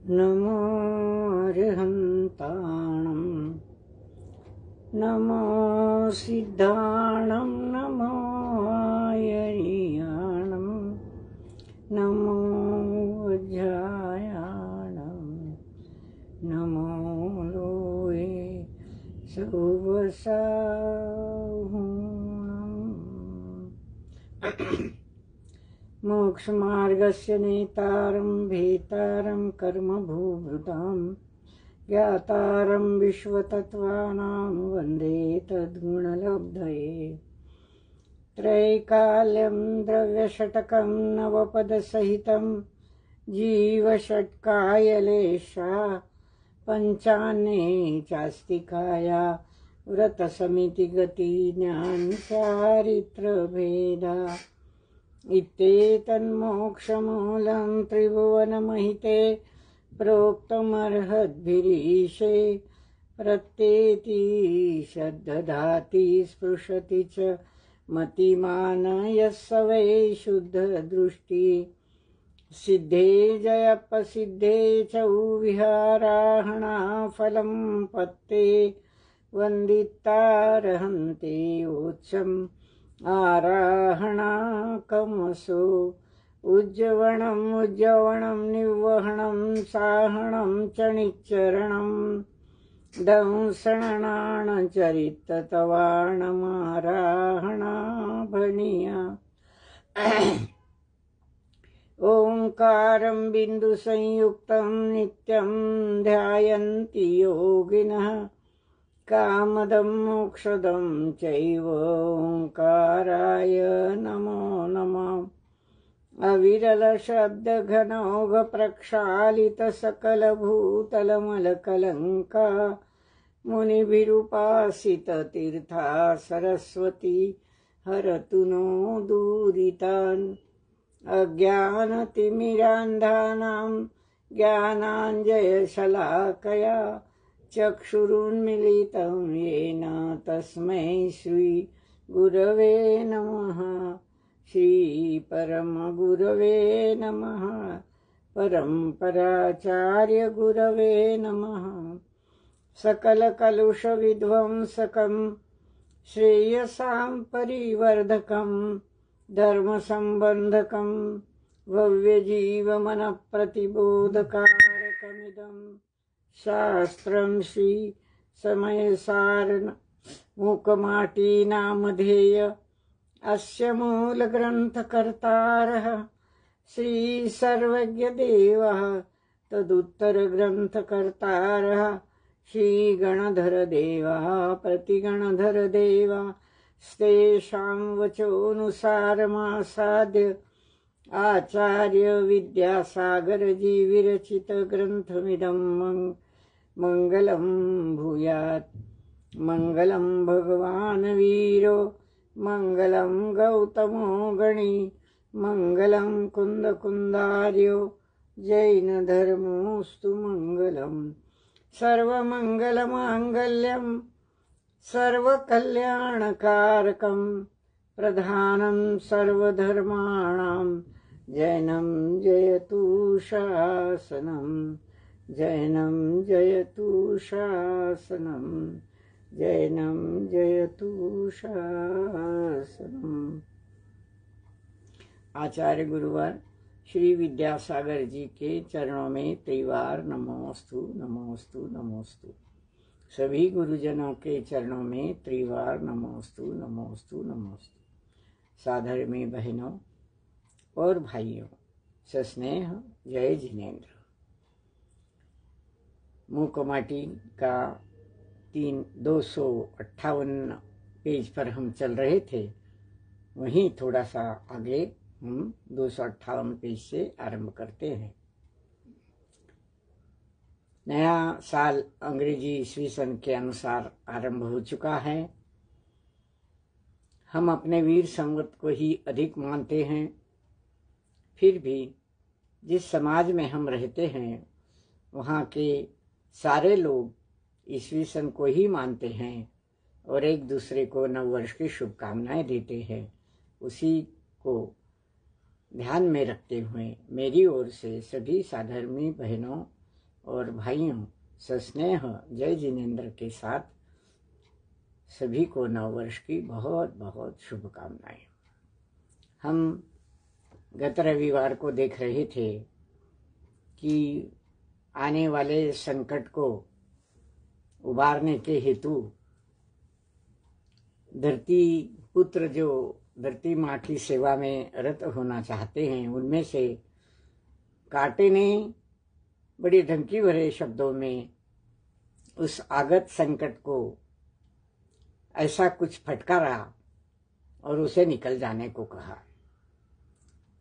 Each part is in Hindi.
नमो अर्हन्ताणं नमो सिद्धाणं नमो आयर्याणं नमो वज्रायाणं नमो लोये सुवसाहुणम्। मोक्षमार्गस्य नेतारं भेतारं कर्मभूभृतां ज्ञातारं विश्वतत्त्वानां वन्दे तद्गुणलब्धये। त्रैकाल्यं द्रव्यषट्कं नवपदसहितं जीवषट्कायलेशा पञ्चान्ने चास्तिकाया व्रतसमितिगतिज्ञानचारित्रभेदा। इत्येतन्मोक्षमूलं त्रिभुवनमहिते प्रोक्तमर्हद्भिरीशे प्रत्येति श्रद्धधाति स्पृशति च मतिमान यः स वै शुद्धदृष्टि। सिद्धे जयपसिद्धे च विहाराहणा फलं पत्ते वन्दितारहन्ते वोत्सम् आराहणाकमसो उज्जवणम् उज्जवणं निर्वहणं साहणं च निच्चरणं दंसणाणचरिततवाणमाराहणाभणीया। ओंकारं बिन्दुसंयुक्तं नित्यं ध्यायन्ति योगिनः कामदं मोक्षदं चैव ओंकाराय नमो नमः। अविरलशब्दघनौघप्रक्षालितसकलभूतलमलकलङ्का मुनिभिरुपासिततीर्था सरस्वती हरतु नो दूरितान्। अज्ञानतिमिरान्धानां ज्ञानाञ्जनशलाकया चक्षुरुन्मीलितं येन तस्मै श्री गुरवे नमः। श्री परमगुरवे नमः। परम्पराचार्य गुरवे नमः। सकलकलुषविध्वंसकं श्रेयसां परिवर्धकं धर्मसम्बन्धकं भव्यजीवमनप्रतिबोधकारकमिदं शास्त्रं श्री समयसारण मूकमाटी नामधेय। अस्य मूलग्रन्थकर्तारः श्री सर्वज्ञदेवः तदुत्तरग्रन्थकर्तारः श्री गणधरदेवः प्रतिगणधरदेवः स्तेषां वचोऽनुसारमासाद्य आचार्य विद्यासागरजी विरचित ग्रन्थमिदं मंगलं भूयात्। मंगलं भगवान् वीरो मंगलं गौतमो गणी मंगलं कुन्दकुन्दार्यो जैनधर्मोऽस्तु मंगलम्। सर्वमङ्गलमाङ्गल्यं सर्वकल्याणकारकं प्रधानं सर्वधर्माणां जैनं जयतु शासनं जैनं जयतु शासनं जैनं जयतु शासनम्। आचार्य गुरुवर श्री विद्यासागर जी के चरणों में त्रिवार नमोस्तु नमोस्तु नमोस्तु। सभी गुरुजनों के चरणों में त्रिवार नमोस्तु नमोस्तु नमोस्तु। साधर्मी बहनों और भाइयों, सस्नेह जय जिनेन्द्र। मूकमाटी का 258 पेज पर हम चल रहे थे, वहीं थोड़ा सा आगे हम 258 पेज से आरंभ करते हैं। नया साल अंग्रेजी ईस्वी सन के अनुसार आरंभ हो चुका है। हम अपने वीर संवत को ही अधिक मानते हैं, फिर भी जिस समाज में हम रहते हैं वहाँ के सारे लोग ईस्वी सन को ही मानते हैं और एक दूसरे को नववर्ष की शुभकामनाएं देते हैं। उसी को ध्यान में रखते हुए मेरी ओर से सभी साधर्मी बहनों और भाइयों, सस्नेह जय जिनेन्द्र के साथ सभी को नववर्ष की बहुत बहुत शुभकामनाएं। हम गत रविवार को देख रहे थे कि आने वाले संकट को उबारने के हेतु धरती पुत्र जो धरती माँ की सेवा में रत होना चाहते हैं, उनमें से कांटे ने बड़ी धमकी भरे शब्दों में उस आगत संकट को ऐसा कुछ फटकारा और उसे निकल जाने को कहा।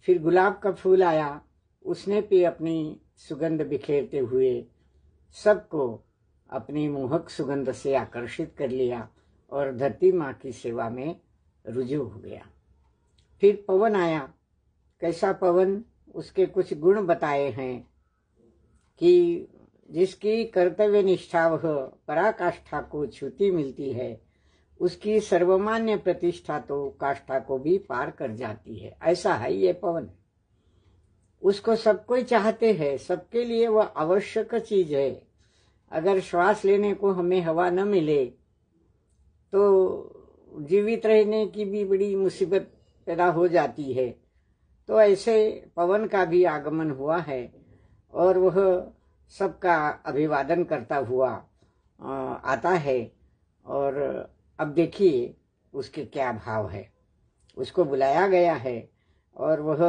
फिर गुलाब का फूल आया, उसने भी अपनी सुगंध बिखेरते हुए सबको अपनी मोहक सुगंध से आकर्षित कर लिया और धरती माँ की सेवा में रुजू हो गया। फिर पवन आया। कैसा पवन? उसके कुछ गुण बताए हैं कि जिसकी कर्तव्य निष्ठा वह पराकाष्ठा को छूती मिलती है, उसकी सर्वमान्य प्रतिष्ठा तो काष्ठा को भी पार कर जाती है। ऐसा है ये पवन। उसको सब कोई चाहते हैं, सबके लिए वह आवश्यक चीज है। अगर श्वास लेने को हमें हवा न मिले तो जीवित रहने की भी बड़ी मुसीबत पैदा हो जाती है। तो ऐसे पवन का भी आगमन हुआ है और वह सबका अभिवादन करता हुआ आता है। और अब देखिए उसके क्या भाव है। उसको बुलाया गया है और वह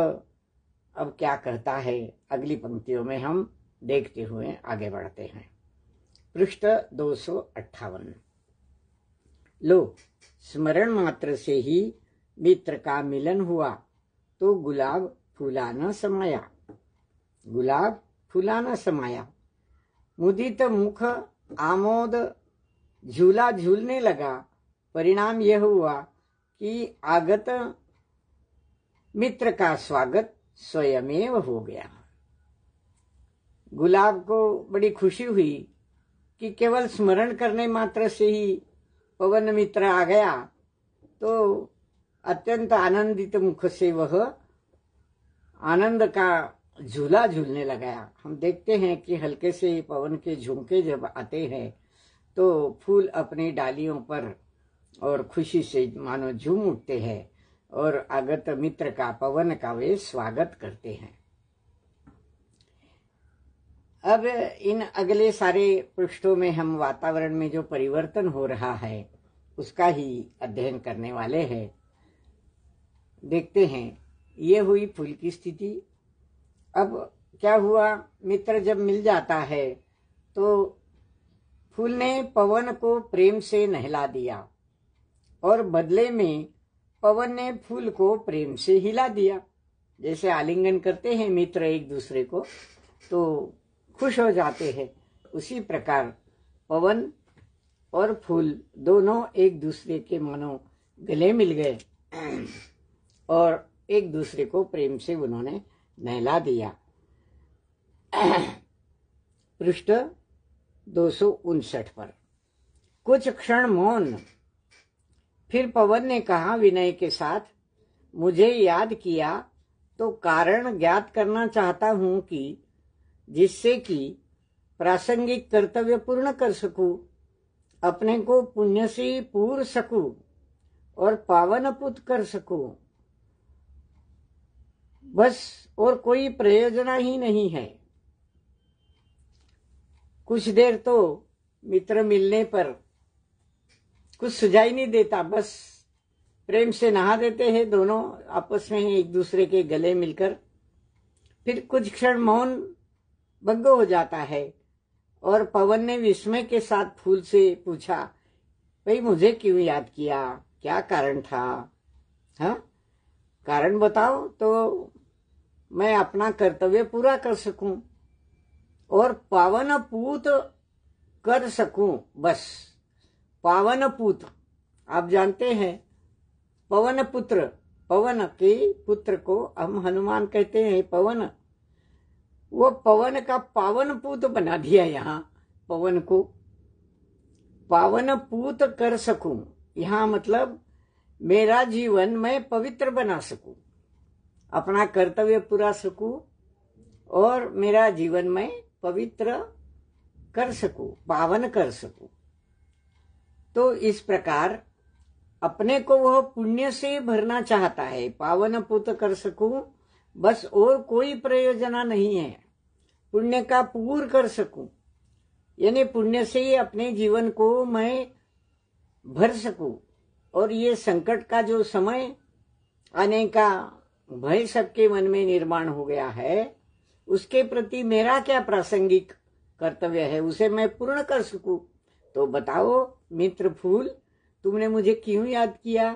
अब क्या कहता है, अगली पंक्तियों में हम देखते हुए आगे बढ़ते हैं। पृष्ठ 258। लो, स्मरण मात्र से ही मित्र का मिलन हुआ तो गुलाब फूला न समाया। गुलाब फूला न समाया। मुदित मुख आमोद झूला झूलने लगा। परिणाम यह हुआ कि आगत मित्र का स्वागत स्वयमेव हो गया। गुलाब को बड़ी खुशी हुई कि केवल स्मरण करने मात्र से ही पवन मित्र आ गया। तो अत्यंत आनंदित मुख से वह आनंद का झूला झूलने लगा। हम देखते हैं कि हल्के से पवन के झुमके जब आते हैं तो फूल अपनी डालियों पर और खुशी से मानो झूम उठते हैं और आगत मित्र का, पवन का वे स्वागत करते हैं। अब इन अगले सारे पृष्ठों में हम वातावरण में जो परिवर्तन हो रहा है उसका ही अध्ययन करने वाले हैं। देखते हैं, ये हुई फूल की स्थिति। अब क्या हुआ? मित्र जब मिल जाता है तो फूल ने पवन को प्रेम से नहला दिया और बदले में पवन ने फूल को प्रेम से हिला दिया। जैसे आलिंगन करते हैं मित्र एक दूसरे को तो खुश हो जाते हैं, उसी प्रकार पवन और फूल दोनों एक दूसरे के मानो गले मिल गए और एक दूसरे को प्रेम से उन्होंने नहला दिया। पृष्ठ 259 पर कुछ क्षण मौन। फिर पवन ने कहा विनय के साथ, मुझे याद किया तो कारण ज्ञात करना चाहता हूं कि जिससे कि प्रासंगिक कर्तव्य पूर्ण कर सकूं, अपने को पुण्य से पूर सकूं और पावन पुत कर सकूं। बस और कोई प्रयोजन ही नहीं है। कुछ देर तो मित्र मिलने पर कुछ सुझाई नहीं देता, बस प्रेम से नहा देते हैं दोनों आपस में एक दूसरे के गले मिलकर। फिर कुछ क्षण मौन भंग हो जाता है और पवन ने विस्मय के साथ फूल से पूछा, भाई मुझे क्यों याद किया? क्या कारण था? हाँ, कारण बताओ तो मैं अपना कर्तव्य पूरा कर सकूं और पावन पूत कर सकूं। बस पावन पूत, आप जानते हैं पवन पुत्र, पवन के पुत्र को हम हनुमान कहते हैं पवन। वो पवन का पावन पूत बना दिया। यहाँ पवन को पावन पूत कर सकूं, यहाँ मतलब मेरा जीवन मैं पवित्र बना सकूं, अपना कर्तव्य पूरा सकूं और मेरा जीवन मैं पवित्र कर सकूं, पावन कर सकूं। तो इस प्रकार अपने को वह पुण्य से भरना चाहता है, पावन पुत कर सकूं, बस और कोई प्रयोजना नहीं है। पुण्य का पूर कर सकूं, यानी पुण्य से अपने जीवन को मैं भर सकूं। और ये संकट का जो समय आने का भय सबके मन में निर्माण हो गया है, उसके प्रति मेरा क्या प्रासंगिक कर्तव्य है, उसे मैं पूर्ण कर सकूं। तो बताओ मित्र फूल, तुमने मुझे क्यों याद किया,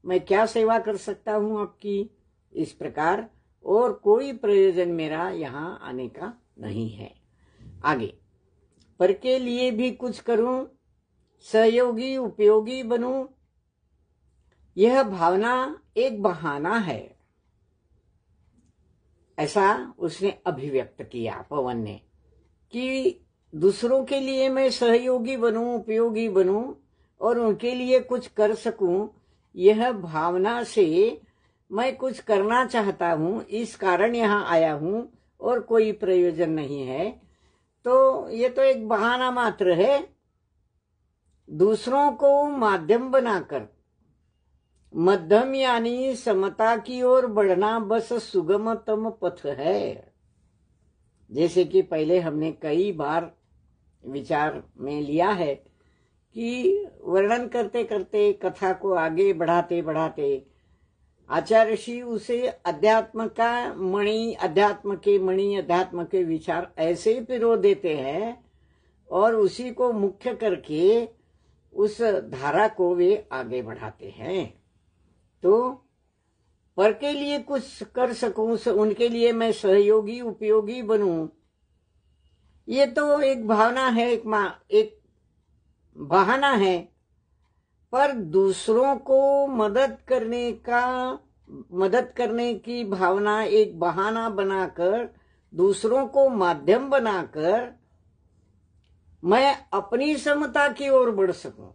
मैं क्या सेवा कर सकता हूं आपकी। इस प्रकार और कोई प्रयोजन मेरा यहाँ आने का नहीं है। आगे, पर के लिए भी कुछ करूं, सहयोगी उपयोगी बनूं, यह भावना एक बहाना है, ऐसा उसने अभिव्यक्त किया पवन ने, कि दूसरों के लिए मैं सहयोगी बनूं, उपयोगी बनूं और उनके लिए कुछ कर सकूं, यह भावना से मैं कुछ करना चाहता हूं, इस कारण यहाँ आया हूं और कोई प्रयोजन नहीं है। तो ये तो एक बहाना मात्र है। दूसरों को माध्यम बनाकर मध्यम यानी समता की ओर बढ़ना बस सुगमतम पथ है। जैसे कि पहले हमने कई बार विचार में लिया है कि वर्णन करते करते, कथा को आगे बढ़ाते बढ़ाते आचार्य ऋषि उसे अध्यात्म का मणि, अध्यात्म के विचार ऐसे ही पिरो देते हैं और उसी को मुख्य करके उस धारा को वे आगे बढ़ाते हैं। तो पर के लिए कुछ कर सकूं, उनके लिए मैं सहयोगी उपयोगी बनूं, ये तो एक भावना है, एक बहाना है। पर दूसरों को मदद करने की भावना एक बहाना बनाकर, दूसरों को माध्यम बनाकर मैं अपनी समता की ओर बढ़ सकूं,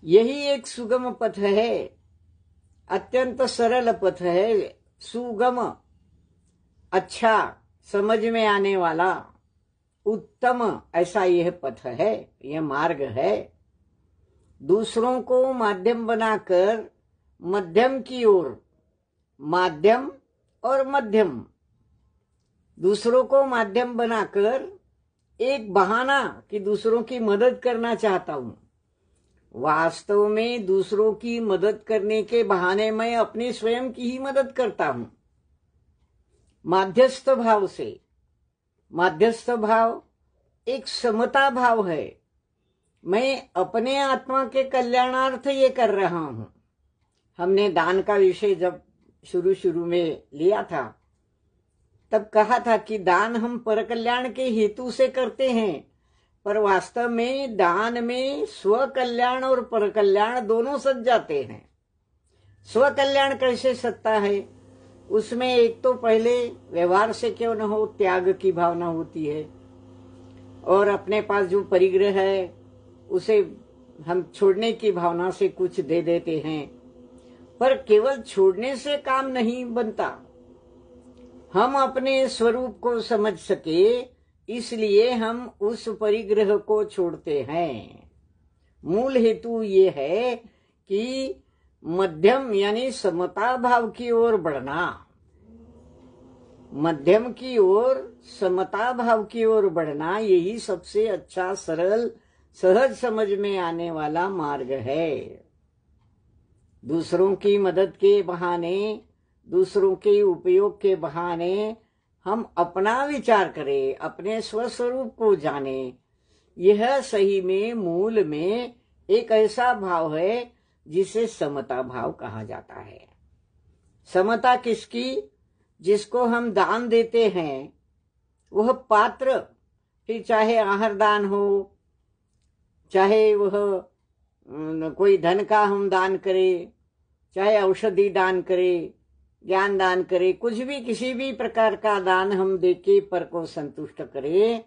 यही एक सुगम पथ है, अत्यंत सरल पथ है, सुगम, अच्छा, समझ में आने वाला, उत्तम, ऐसा यह पथ है, यह मार्ग है। दूसरों को माध्यम बनाकर मध्यम की ओर, माध्यम और मध्यम, दूसरों को माध्यम बनाकर एक बहाना कि दूसरों की मदद करना चाहता हूं, वास्तव में दूसरों की मदद करने के बहाने मैं अपनी स्वयं की ही मदद करता हूं। माध्यस्थ भाव से, माध्यस्थ भाव एक समता भाव है, मैं अपने आत्मा के कल्याणार्थ ये कर रहा हूं। हमने दान का विषय जब शुरू में लिया था, तब कहा था कि दान हम पर कल्याण के हेतु से करते हैं, पर वास्तव में दान में स्व कल्याण और पर कल्याण दोनों सज जाते हैं। स्व कल्याण कैसे सजता है, उसमें एक तो पहले व्यवहार से क्यों न हो त्याग की भावना होती है, और अपने पास जो परिग्रह है उसे हम छोड़ने की भावना से कुछ दे देते हैं। पर केवल छोड़ने से काम नहीं बनता, हम अपने स्वरूप को समझ सके इसलिए हम उस परिग्रह को छोड़ते हैं। मूल हेतु ये है कि मध्यम यानी समता भाव की ओर बढ़ना, मध्यम की ओर, समता भाव की ओर बढ़ना, यही सबसे अच्छा, सरल, सहज समझ में आने वाला मार्ग है। दूसरों की मदद के बहाने, दूसरों के उपयोग के बहाने हम अपना विचार करें, अपने स्वस्वरूप को जाने, यह सही में मूल में एक ऐसा भाव है जिसे समता भाव कहा जाता है। समता किसकी? जिसको हम दान देते हैं वह पात्र, फिर चाहे आहार दान हो, चाहे वह कोई धन का हम दान करें, चाहे औषधि दान करें, ज्ञान दान करें, कुछ भी, किसी भी प्रकार का दान हम देके पर को संतुष्ट करें,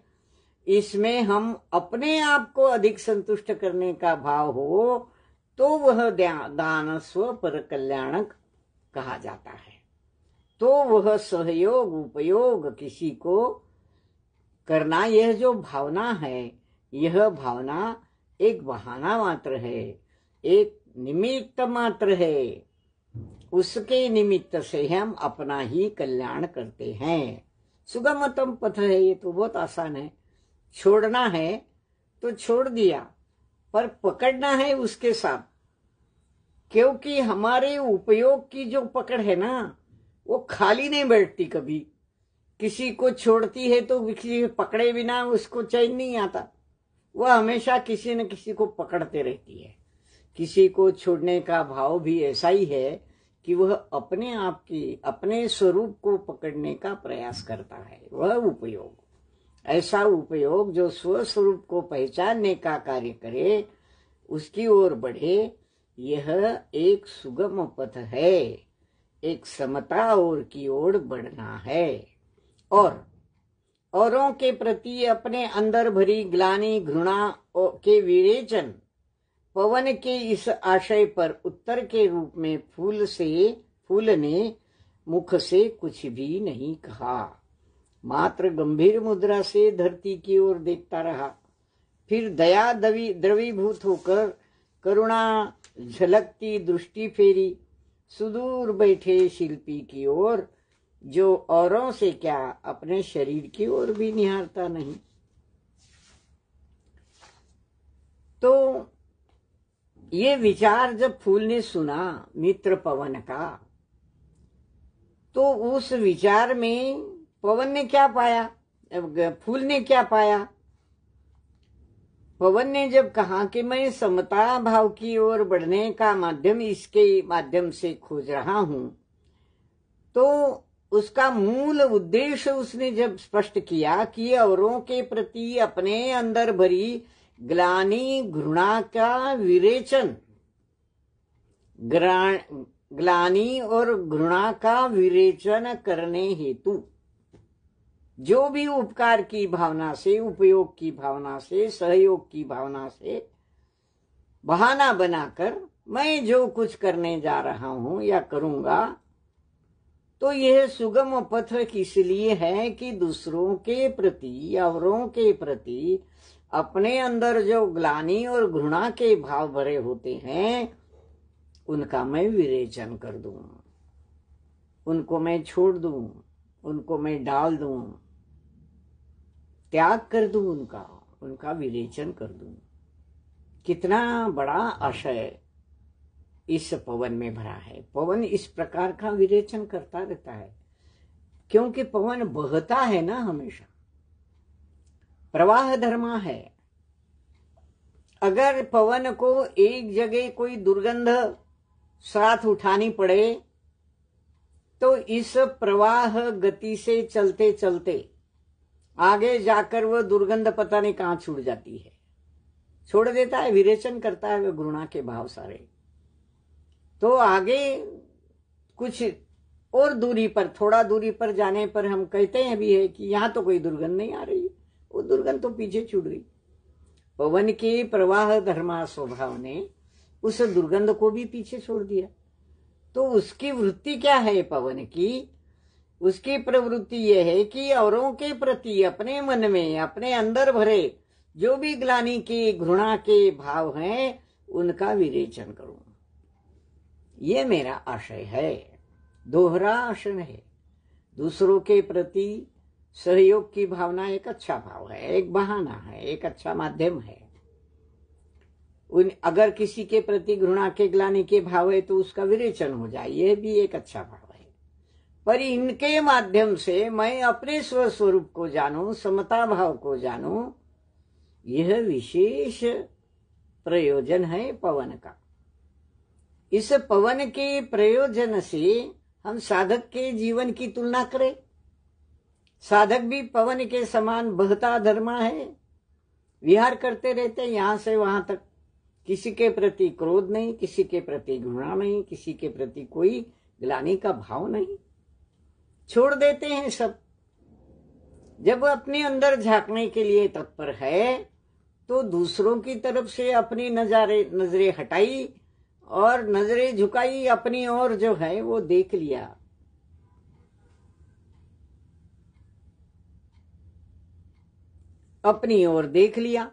इसमें हम अपने आप को अधिक संतुष्ट करने का भाव हो तो वह दान स्व पर कल्याणक कहा जाता है। तो वह सहयोग उपयोग किसी को करना, यह जो भावना है, यह भावना एक बहाना मात्र है, एक निमित्त मात्र है। उसके निमित्त से हम अपना ही कल्याण करते हैं। सुगमतम पथ है, ये तो बहुत आसान है। छोड़ना है तो छोड़ दिया, पर पकड़ना है उसके साथ, क्योंकि हमारे उपयोग की जो पकड़ है ना, वो खाली नहीं बैठती कभी। किसी को छोड़ती है तो किसी पकड़े बिना उसको चैन नहीं आता, वह हमेशा किसी न किसी को पकड़ते रहती है। किसी को छोड़ने का भाव भी ऐसा ही है कि वह अपने आप की, अपने स्वरूप को पकड़ने का प्रयास करता है। वह उपयोग, ऐसा उपयोग जो स्वस्वरूप को पहचानने का कार्य करे, उसकी ओर बढ़े, यह एक सुगम पथ है, एक समता ओर की ओर बढ़ना है। और औरों के प्रति अपने अंदर भरी ग्लानि, घृणा के विरेचन, पवन के इस आशय पर उत्तर के रूप में फूल ने मुख से कुछ भी नहीं कहा, मात्र गंभीर मुद्रा से धरती की ओर देखता रहा। फिर दया द्रवीभूत होकर करुणा झलकती दृष्टि फेरी सुदूर बैठे शिल्पी की ओर, जो औरों से क्या अपने शरीर की ओर भी निहारता नहीं। तो ये विचार जब फूल ने सुना मित्र पवन का, तो उस विचार में पवन ने क्या पाया, फूल ने क्या पाया? पवन ने जब कहा कि मैं समता भाव की ओर बढ़ने का माध्यम इसके माध्यम से खोज रहा हूं, तो उसका मूल उद्देश्य उसने जब स्पष्ट किया कि औरों के प्रति अपने अंदर भरी ग्लानि, घृणा का विरेचन, ग्लानि और घृणा का विरेचन करने हेतु जो भी उपकार की भावना से, उपयोग की भावना से, सहयोग की भावना से बहाना बनाकर मैं जो कुछ करने जा रहा हूं या करूंगा, तो यह सुगम पथ इसलिए है कि दूसरों के प्रति, औरों के प्रति अपने अंदर जो ग्लानि और घृणा के भाव भरे होते हैं, उनका मैं विरेचन कर दूं, उनको मैं छोड़ दूं, उनको मैं डाल दूं, त्याग कर दूं, उनका विरेचन कर दूं। कितना बड़ा आशय इस पवन में भरा है। पवन इस प्रकार का विरेचन करता रहता है, क्योंकि पवन बहता है ना, हमेशा प्रवाह धर्मा है। अगर पवन को एक जगह कोई दुर्गंध साथ उठानी पड़े, तो इस प्रवाह गति से चलते चलते आगे जाकर वह दुर्गंध पता नहीं कहां छूट जाती है, छोड़ देता है, विरेचन करता है वह घृणा के भाव सारे। तो आगे कुछ और दूरी पर, थोड़ा दूरी पर जाने पर हम कहते हैं भी है कि यहां तो कोई दुर्गंध नहीं आ रही, वो दुर्गंध तो पीछे छूट गई। पवन के प्रवाह धर्मा स्वभाव ने उस दुर्गंध को भी पीछे छोड़ दिया। तो उसकी वृत्ति क्या है पवन की? उसकी प्रवृत्ति यह है कि औरों के प्रति अपने मन में, अपने अंदर भरे जो भी ग्लानि के, घृणा के भाव हैं, उनका विरेचन करूं। ये मेरा आशय है, दोहरा आशय है। दूसरों के प्रति सहयोग की भावना एक अच्छा भाव है, एक बहाना है, एक अच्छा माध्यम है। अगर किसी के प्रति घृणा के, ग्लानि के भाव है तो उसका विरेचन हो जाए, यह भी एक अच्छा भाव है। पर इनके माध्यम से मैं अपने स्वस्वरूप को जानूं, समता भाव को जानूं, यह विशेष प्रयोजन है पवन का। इस पवन के प्रयोजन से हम साधक के जीवन की तुलना करें, साधक भी पवन के समान बहता धर्मा है, विहार करते रहते यहां से वहां तक, किसी के प्रति क्रोध नहीं, किसी के प्रति घृणा नहीं, किसी के प्रति कोई ग्लानि का भाव नहीं, छोड़ देते हैं सब। जब अपने अंदर झांकने के लिए तत्पर है, तो दूसरों की तरफ से अपनी नजरें हटाई और नजरें झुकाई, अपनी ओर जो है वो देख लिया। अपनी ओर देख लिया।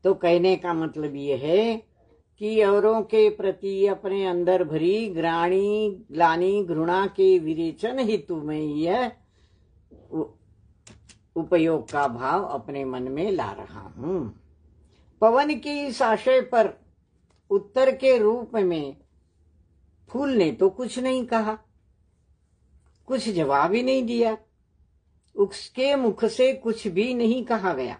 तो कहने का मतलब यह है कि औरों के प्रति अपने अंदर भरी ग्लानि घृणा के विरेचन हेतु में यह उपयोग का भाव अपने मन में ला रहा हूं। पवन के इस आशय पर उत्तर के रूप में फूल ने तो कुछ नहीं कहा, कुछ जवाब ही नहीं दिया। उसके मुख से कुछ भी नहीं कहा गया।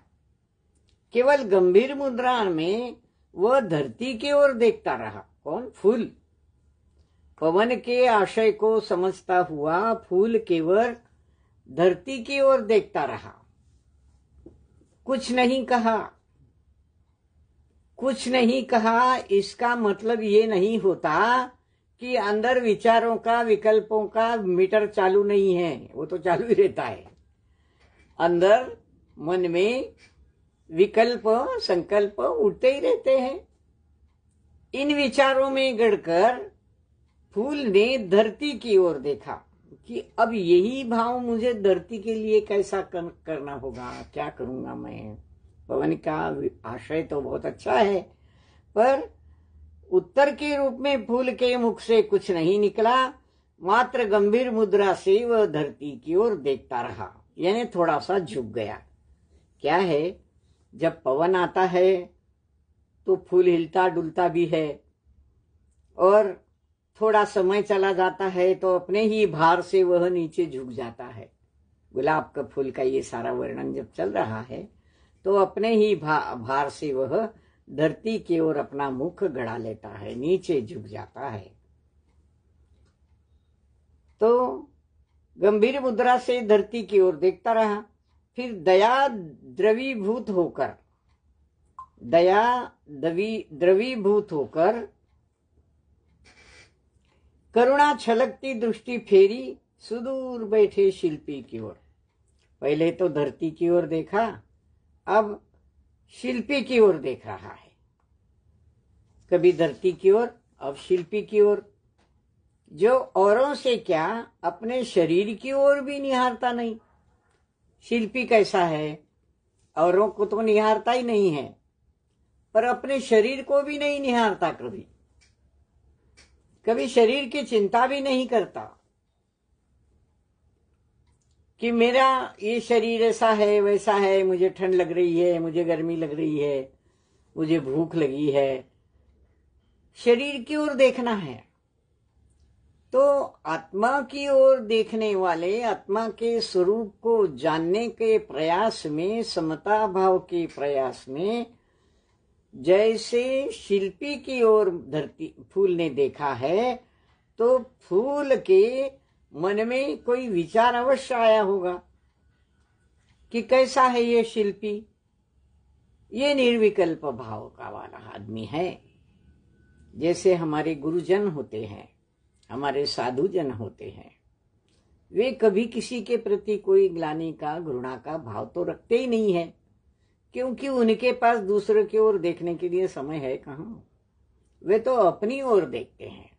केवल गंभीर मुद्रा में वह धरती की ओर देखता रहा। कौन? फूल। पवन के आशय को समझता हुआ फूल केवल धरती की ओर देखता रहा, कुछ नहीं कहा। कुछ नहीं कहा इसका मतलब ये नहीं होता कि अंदर विचारों का, विकल्पों का मीटर चालू नहीं है, वो तो चालू ही रहता है। अंदर मन में विकल्प, संकल्प उठते ही रहते हैं। इन विचारों में गड़कर फूल ने धरती की ओर देखा कि अब यही भाव मुझे धरती के लिए कैसा करना होगा, क्या करूंगा मैं। पवन का आशय तो बहुत अच्छा है, पर उत्तर के रूप में फूल के मुख से कुछ नहीं निकला। मात्र गंभीर मुद्रा से वह धरती की ओर देखता रहा, यानी थोड़ा सा झुक गया। क्या है, जब पवन आता है तो फूल हिलता डुलता भी है, और थोड़ा समय चला जाता है तो अपने ही भार से वह नीचे झुक जाता है। गुलाब का फूल का ये सारा वर्णन जब चल रहा है तो अपने ही भार से वह धरती की ओर अपना मुख गड़ा लेता है, नीचे झुक जाता है। तो गंभीर मुद्रा से धरती की ओर देखता रहा। फिर दया द्रवीभूत होकर करुणा छलकती दृष्टि फेरी सुदूर बैठे शिल्पी की ओर। पहले तो धरती की ओर देखा, अब शिल्पी की ओर देख रहा है। कभी धरती की ओर, अब शिल्पी की ओर, जो औरों से क्या अपने शरीर की ओर भी निहारता नहीं। शिल्पी कैसा है, औरों को तो निहारता ही नहीं है, पर अपने शरीर को भी नहीं निहारता। कभी शरीर की चिंता भी नहीं करता कि मेरा ये शरीर ऐसा है वैसा है, मुझे ठंड लग रही है, मुझे गर्मी लग रही है, मुझे भूख लगी है। शरीर की ओर देखना है। तो आत्मा की ओर देखने वाले, आत्मा के स्वरूप को जानने के प्रयास में, समता भाव के प्रयास में, जैसे शिल्पी की ओर धरती फूल ने देखा है, तो फूल के मन में कोई विचार अवश्य आया होगा कि कैसा है ये शिल्पी। ये निर्विकल्प भाव का वाला आदमी है। जैसे हमारे गुरुजन होते हैं, हमारे साधुजन होते हैं, वे कभी किसी के प्रति कोई ग्लानि का, घृणा का भाव तो रखते ही नहीं है, क्योंकि उनके पास दूसरे की ओर देखने के लिए समय है कहाँ। वे तो अपनी ओर देखते हैं।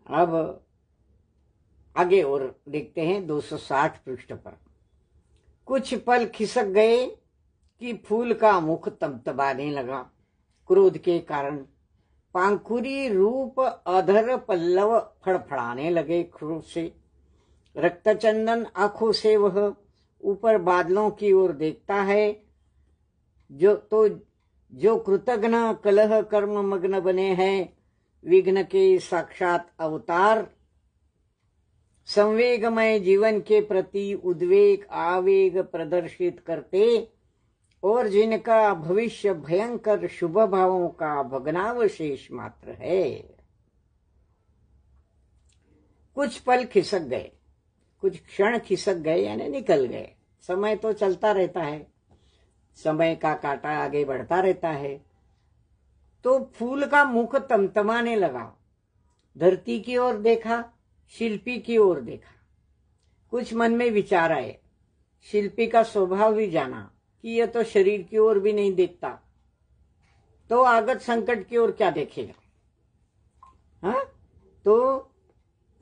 अब आगे और देखते हैं 260 पृष्ठ पर। कुछ पल खिसक गए कि फूल का मुख तमतमाने लगा। क्रोध के कारण पांखुरी रूप अधर पल्लव फड़फड़ाने लगे क्रोध से। रक्तचंदन आंखों से वह ऊपर बादलों की ओर देखता है। जो कृतघ्न कलह कर्म मग्न बने हैं, विघ्न के साक्षात अवतार, संवेगमय जीवन के प्रति उद्वेग आवेग प्रदर्शित करते और जिनका भविष्य भयंकर शुभ भावों का भग्नावशेष मात्र है। कुछ पल खिसक गए, कुछ क्षण खिसक गए यानी निकल गए। समय तो चलता रहता है, समय का कांटा आगे बढ़ता रहता है। तो फूल का मुख तमतमाने लगा। धरती की ओर देखा, शिल्पी की ओर देखा। कुछ मन में विचार आए। शिल्पी का स्वभाव भी जाना कि यह तो शरीर की ओर भी नहीं देखता, तो आगत संकट की ओर क्या देखेगा। हाँ, तो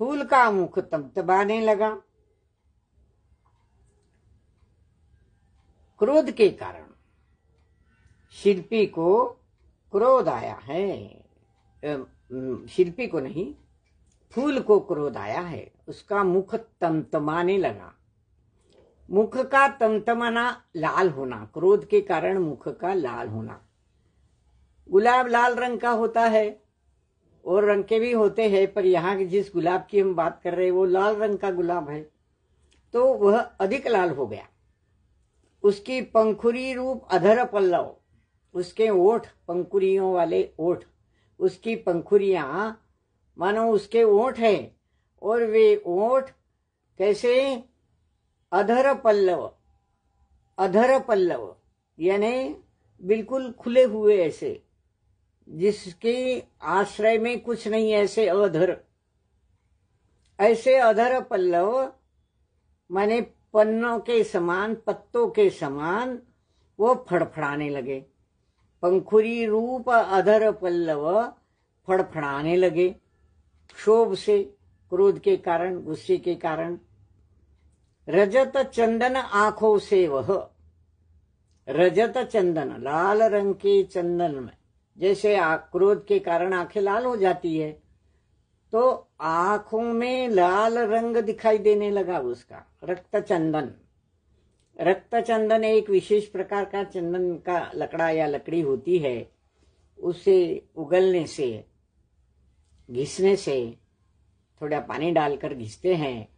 फूल का मुख तमतमाने लगा। क्रोध के कारण शिल्पी को क्रोध आया है। शिल्पी को नहीं, फूल को क्रोध आया है। उसका मुख तमतमाने लगा। मुख का तमतमाना, लाल होना, क्रोध के कारण मुख का लाल होना। गुलाब लाल रंग का होता है और रंग के भी होते हैं, पर यहाँ जिस गुलाब की हम बात कर रहे हैं वो लाल रंग का गुलाब है, तो वह अधिक लाल हो गया। उसकी पंखुरी रूप अधर पल्लव, उसके ओठ, पंखुरियों वाले ओठ, उसकी पंखुरियां मानो उसके ओठ है, और वे ओठ कैसे? अधर पल्लव, अधर पल्लव यानी बिल्कुल खुले हुए, ऐसे जिसके आश्रय में कुछ नहीं, ऐसे अधर, ऐसे अधर पल्लव माने पन्नों के समान, पत्तों के समान वो फड़फड़ाने लगे। पंखुरी रूप अधर पल्लव फड़फड़ाने लगे क्षोभ से, क्रोध के कारण, गुस्से के कारण। रजत चंदन आंखों से वह, रजत चंदन, लाल रंग के चंदन में जैसे क्रोध के कारण आंखें लाल हो जाती है, तो आंखों में लाल रंग दिखाई देने लगा उसका। रक्त चंदन, रक्त चंदन एक विशेष प्रकार का चंदन का लकड़ा या लकड़ी होती है, उसे उगलने से, घिसने से, थोड़ा पानी डालकर घिसते हैं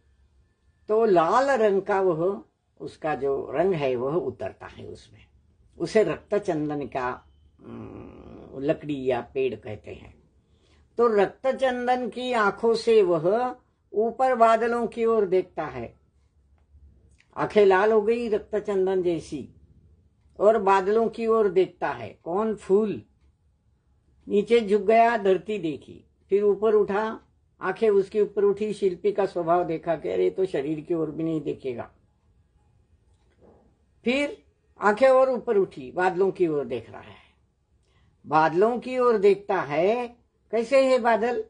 तो लाल रंग का वह, उसका जो रंग है वह उतरता है उसमें। उसे रक्त चंदन का लकड़ी या पेड़ कहते हैं। तो रक्त चंदन की आंखों से वह ऊपर बादलों की ओर देखता है। आंखें लाल हो गई रक्त चंदन जैसी, और बादलों की ओर देखता है। कौन? फूल। नीचे झुक गया, धरती देखी, फिर ऊपर उठा, आंखें उसके ऊपर उठी। शिल्पी का स्वभाव देखा कि अरे तो शरीर की ओर भी नहीं देखेगा। फिर आंखें और ऊपर उठी, बादलों की ओर देख रहा है। बादलों की ओर देखता है, कैसे है बादल?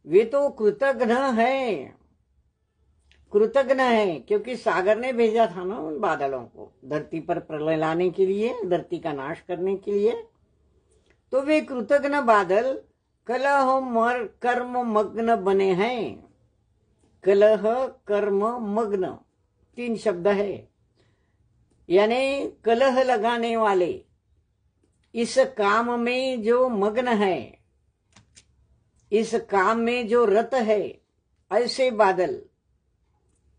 वे तो कृतघ्न है, कृतघ्न है, क्योंकि सागर ने भेजा था ना उन बादलों को धरती पर प्रलय लाने के लिए, धरती का नाश करने के लिए। तो वे कृतघ्न बादल कलह मर कर्म मग्न बने हैं। कलह कर्म मग्न 3 शब्द है, यानी कलह लगाने वाले, इस काम में जो मग्न है, इस काम में जो रत है, ऐसे बादल,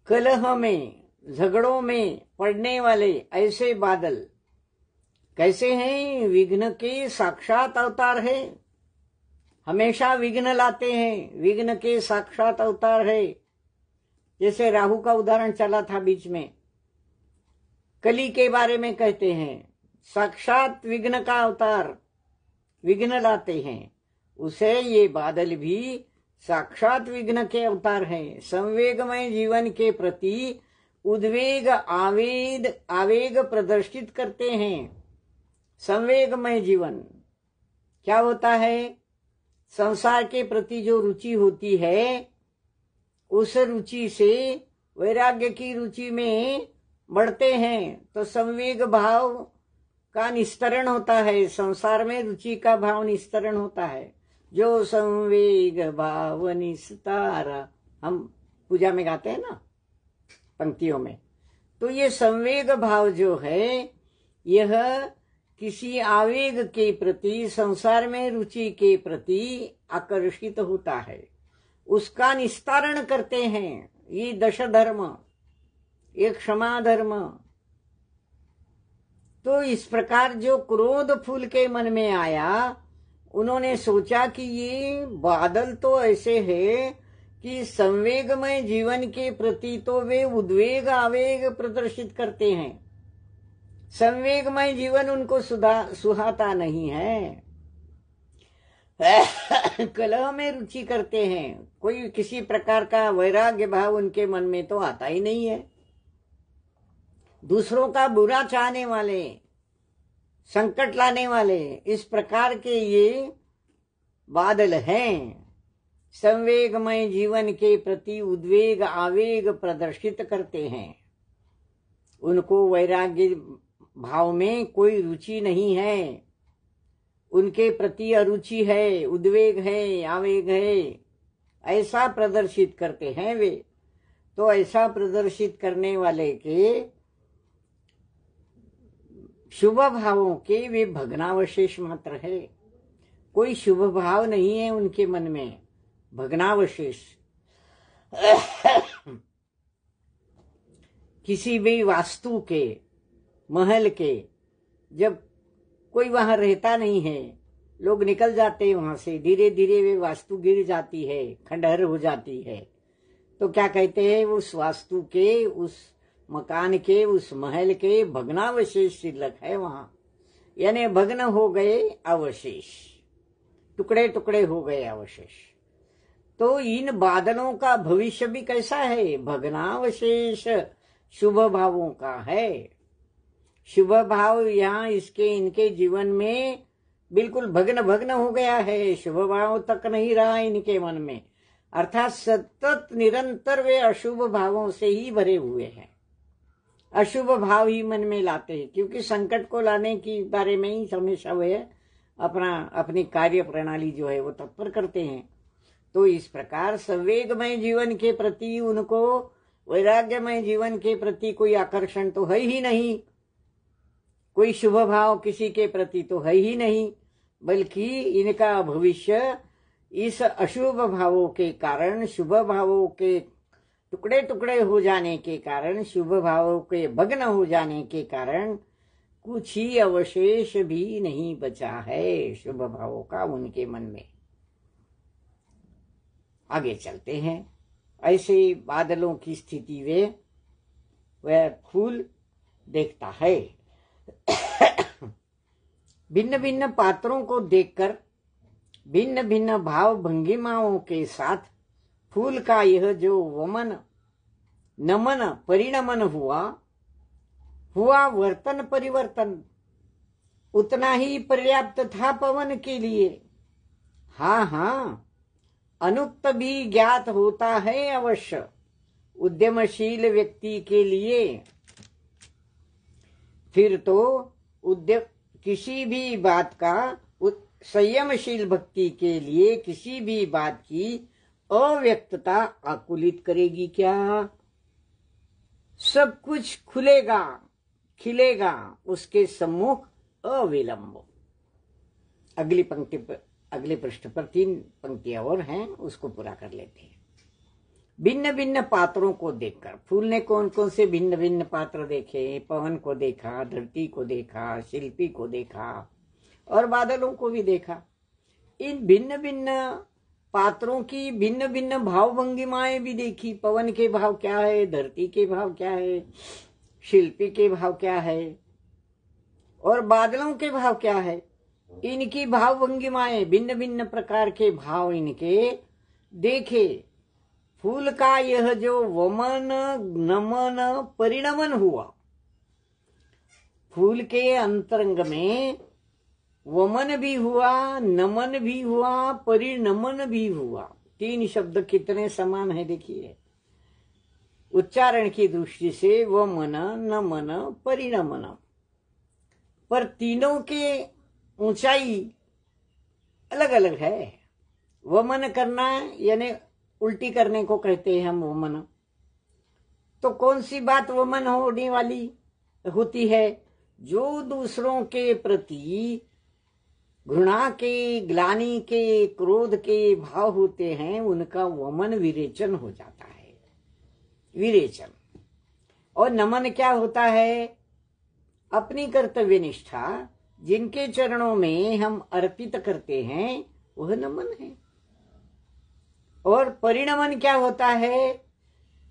कलह में, झगड़ों में पड़ने वाले ऐसे बादल कैसे हैं? विघ्न के साक्षात अवतार है, हमेशा विघ्न लाते हैं, विघ्न के साक्षात अवतार है। जैसे राहु का उदाहरण चला था बीच में, कली के बारे में कहते हैं साक्षात विघ्न का अवतार, विघ्न लाते हैं। उसे ये बादल भी साक्षात विघ्न के अवतार हैं। संवेगमय जीवन के प्रति उद्वेग, आवेग प्रदर्शित करते हैं। संवेगमय जीवन क्या होता है? संसार के प्रति जो रुचि होती है, उस रुचि से वैराग्य की रुचि में बढ़ते हैं तो संवेग भाव का निस्तरण होता है। संसार में रुचि का भाव निस्तरण होता है। जो संवेग भाव निस्तारा, हम पूजा में गाते हैं ना पंक्तियों में। तो ये संवेग भाव जो है, यह किसी आवेग के प्रति, संसार में रुचि के प्रति आकर्षित होता है, उसका निस्तारण करते हैं। ये 10 धर्म, एक क्षमा धर्म। तो इस प्रकार जो क्रोध फूल के मन में आया, उन्होंने सोचा कि ये बादल तो ऐसे है कि संवेगमय जीवन के प्रति तो वे उद्वेग, आवेग प्रदर्शित करते हैं। संवेगमय जीवन उनको सुहाता नहीं है, कलह में रुचि करते हैं। कोई किसी प्रकार का वैराग्य भाव उनके मन में तो आता ही नहीं है। दूसरों का बुरा चाहने वाले, संकट लाने वाले, इस प्रकार के ये बादल हैं। संवेगमय जीवन के प्रति उद्वेग, आवेग प्रदर्शित करते हैं। उनको वैराग्य भाव में कोई रुचि नहीं है, उनके प्रति अरुचि है, उद्वेग है, आवेग है, ऐसा प्रदर्शित करते हैं वे। तो ऐसा प्रदर्शित करने वाले के शुभ भावों के वे भग्नावशेष मात्र है, कोई शुभ भाव नहीं है उनके मन में, भग्नावशेष। किसी भी वास्तु के, महल के, जब कोई वहां रहता नहीं है, लोग निकल जाते हैं वहां से, धीरे धीरे वे वास्तु गिर जाती है, खंडहर हो जाती है, तो क्या कहते हैं, उस वास्तु के, उस मकान के, उस महल के भग्नावशेष तिलक है वहां, यानी भग्न हो गए अवशेष, टुकड़े टुकड़े हो गए अवशेष। तो इन बादलों का भविष्य भी कैसा है, भग्नावशेष शुभ भावों का है। शुभ भाव यहाँ इसके इनके जीवन में बिल्कुल भग्न भग्न हो गया है, शुभ भाव तक नहीं रहा इनके मन में, अर्थात सतत निरंतर वे अशुभ भावों से ही भरे हुए हैं, अशुभ भाव ही मन में लाते हैं, क्योंकि संकट को लाने की बारे में ही हमेशा वे अपनी कार्य प्रणाली जो है वो तत्पर करते हैं। तो इस प्रकार संवेगमय जीवन के प्रति उनको, वैराग्यमय जीवन के प्रति कोई आकर्षण तो है ही नहीं, कोई शुभ भाव किसी के प्रति तो है ही नहीं, बल्कि इनका भविष्य इस अशुभ भावों के कारण, शुभ भावों के टुकड़े टुकड़े हो जाने के कारण, शुभ भावों के भग्न हो जाने के कारण कुछ ही अवशेष भी नहीं बचा है शुभ भावों का उनके मन में। आगे चलते हैं। ऐसे बादलों की स्थिति वह फूल देखता है। भिन्न भिन्न पात्रों को देखकर भिन्न भिन्न भाव भंगिमाओं के साथ फूल का यह जो वमन नमन परिणमन हुआ वर्तन परिवर्तन उतना ही पर्याप्त था पवन के लिए। हाँ, अनुक्त भी ज्ञात होता है अवश्य उद्यमशील व्यक्ति के लिए। फिर तो किसी भी बात का, संयमशील भक्ति के लिए किसी भी बात की अव्यक्तता आकुलित करेगी क्या? सब कुछ खुलेगा, खिलेगा उसके सम्मुख अविलंब। अगली पंक्ति पर, अगले पृष्ठ पर 3 पंक्तियां और हैं, उसको पूरा कर लेते हैं। भिन्न भिन्न पात्रों को देखकर, फूल ने कौन कौन से भिन्न भिन्न पात्र देखे? पवन को देखा, धरती को देखा, शिल्पी को देखा और बादलों को भी देखा। इन भिन्न भिन्न पात्रों की भिन्न भिन्न भाव भंगिमाएं भी देखी। पवन के भाव क्या है, धरती के भाव क्या है, शिल्पी के भाव क्या है और बादलों के भाव क्या है। इनकी भाव भंगिमाएं, भिन्न भिन्न प्रकार के भाव इनके देखे। फूल का यह जो वमन नमन परिणमन हुआ, फूल के अंतरंग में वमन भी हुआ, नमन भी हुआ, परिणमन भी हुआ। 3 शब्द कितने समान है देखिए उच्चारण की दृष्टि से, वमन नमन परिणमन, पर तीनों के ऊंचाई अलग अलग है। वमन करना यानी उल्टी करने को कहते हैं हम वमन। तो कौन सी बात वमन होने वाली होती है? जो दूसरों के प्रति घृणा के, ग्लानि के, क्रोध के भाव होते हैं, उनका वमन विरेचन हो जाता है, विरेचन। और नमन क्या होता है? अपनी कर्तव्य निष्ठा जिनके चरणों में हम अर्पित करते हैं वह नमन है। और परिणमन क्या होता है?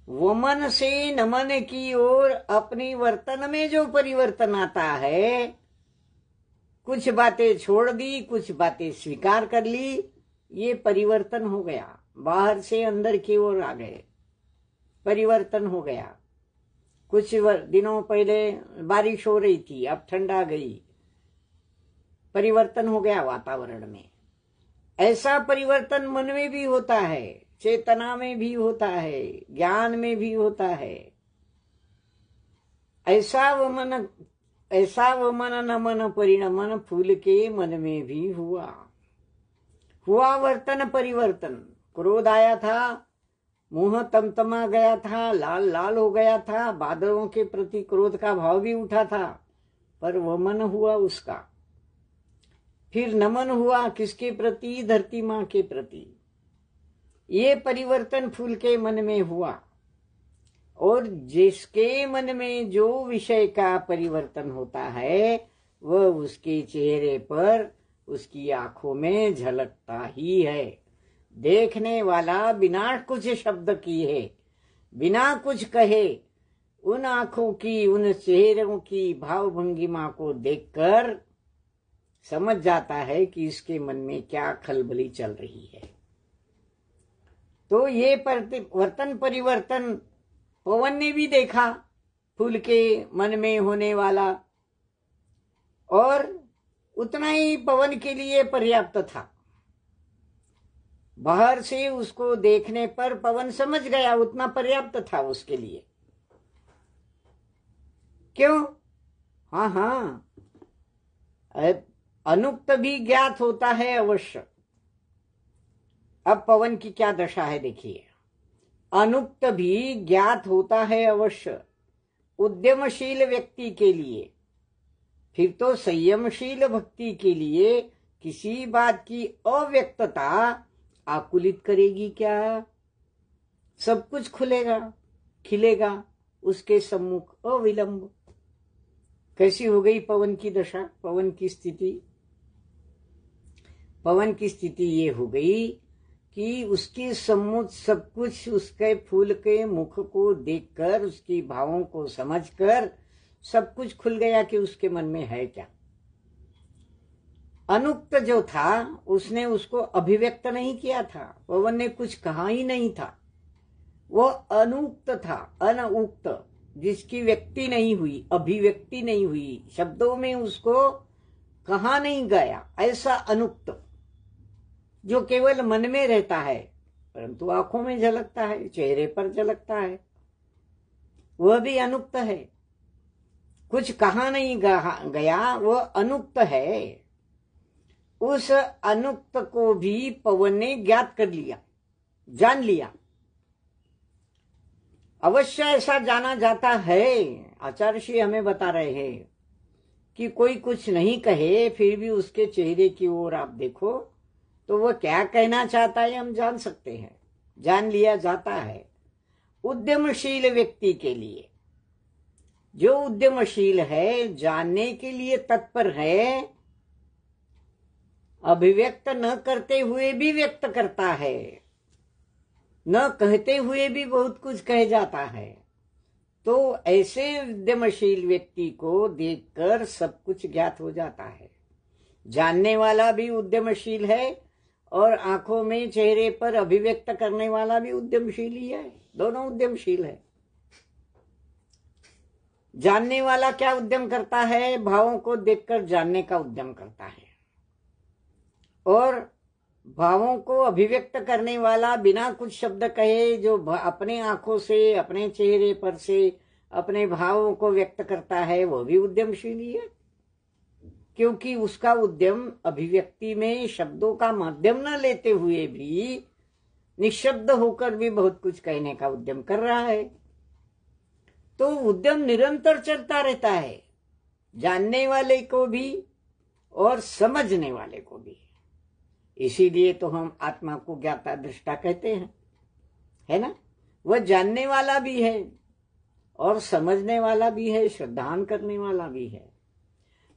वमन से नमन की ओर अपनी वर्तन में जो परिवर्तन आता है, कुछ बातें छोड़ दी, कुछ बातें स्वीकार कर ली, ये परिवर्तन हो गया। बाहर से अंदर की ओर आ गए, परिवर्तन हो गया। कुछ दिनों पहले बारिश हो रही थी, अब ठंड आ गई, परिवर्तन हो गया वातावरण में। ऐसा परिवर्तन मन में भी होता है, चेतना में भी होता है, ज्ञान में भी होता है। ऐसा वमन ऐसा वो मन न मन परिणमन फूल के मन में भी हुआ वर्तन परिवर्तन। क्रोध आया था, मुंह तमतमा गया था, लाल लाल हो गया था, बादलों के प्रति क्रोध का भाव भी उठा था, पर वमन हुआ उसका। फिर नमन हुआ किसके प्रति? धरती मां के प्रति। ये परिवर्तन फूल के मन में हुआ। और जिसके मन में जो विषय का परिवर्तन होता है वह उसके चेहरे पर, उसकी आंखों में झलकता ही है। देखने वाला बिना कुछ शब्द किए, बिना कुछ कहे, उन आंखों की, उन चेहरों की भाव भंगिमा को देखकर समझ जाता है कि इसके मन में क्या खलबली चल रही है। तो ये वर्तन परिवर्तन पवन ने भी देखा, फूल के मन में होने वाला, और उतना ही पवन के लिए पर्याप्त था। बाहर से उसको देखने पर पवन समझ गया, उतना पर्याप्त था उसके लिए। क्यों? हाँ, अनुक्त भी ज्ञात होता है अवश्य। अब पवन की क्या दशा है देखिए। अनुक्त भी ज्ञात होता है अवश्य उद्यमशील व्यक्ति के लिए। फिर तो संयमशील भक्ति के लिए किसी बात की अव्यक्तता आकुलित करेगी क्या? सब कुछ खुलेगा, खिलेगा उसके सम्मुख अविलंब। कैसी हो गई पवन की दशा, पवन की स्थिति? पवन की स्थिति ये हो गई कि उसके सम्मुख सब कुछ, उसके फूल के मुख को देखकर, उसकी भावों को समझकर सब कुछ खुल गया कि उसके मन में है क्या। अनुक्त जो था उसने उसको अभिव्यक्त नहीं किया था, पवन ने कुछ कहा ही नहीं था। वो अनुक्त था, अनउक्त, जिसकी व्यक्ति नहीं हुई, अभिव्यक्ति नहीं हुई, शब्दों में उसको कहा नहीं गया, ऐसा अनुक्त जो केवल मन में रहता है परंतु आंखों में झलकता है, चेहरे पर झलकता है, वह भी अनुक्त है। कुछ कहा नहीं गया, वह अनुक्त है। उस अनुक्त को भी पवन ने ज्ञात कर लिया, जान लिया। अवश्य ऐसा जाना जाता है। आचार्य श्री हमें बता रहे हैं कि कोई कुछ नहीं कहे फिर भी उसके चेहरे की ओर आप देखो तो वह क्या कहना चाहता है हम जान सकते हैं, जान लिया जाता है। उद्यमशील व्यक्ति के लिए, जो उद्यमशील है, जानने के लिए तत्पर है, अभिव्यक्त न करते हुए भी व्यक्त करता है, न कहते हुए भी बहुत कुछ कह जाता है, तो ऐसे उद्यमशील व्यक्ति को देखकर सब कुछ ज्ञात हो जाता है। जानने वाला भी उद्यमशील है और आंखों में, चेहरे पर अभिव्यक्त करने वाला भी उद्यमशील ही है, दोनों उद्यमशील है। जानने वाला क्या उद्यम करता है? भावों को देखकर जानने का उद्यम करता है। और भावों को अभिव्यक्त करने वाला बिना कुछ शब्द कहे जो अपने आंखों से, अपने चेहरे पर से अपने भावों को व्यक्त करता है, वो भी उद्यमशील ही है, क्योंकि उसका उद्यम अभिव्यक्ति में शब्दों का माध्यम न लेते हुए भी, निशब्द होकर भी बहुत कुछ कहने का उद्यम कर रहा है। तो उद्यम निरंतर चलता रहता है, जानने वाले को भी और समझने वाले को भी। इसीलिए तो हम आत्मा को ज्ञाता दृष्टा कहते हैं, है ना। वह जानने वाला भी है और समझने वाला भी है, श्रद्धान करने वाला भी है,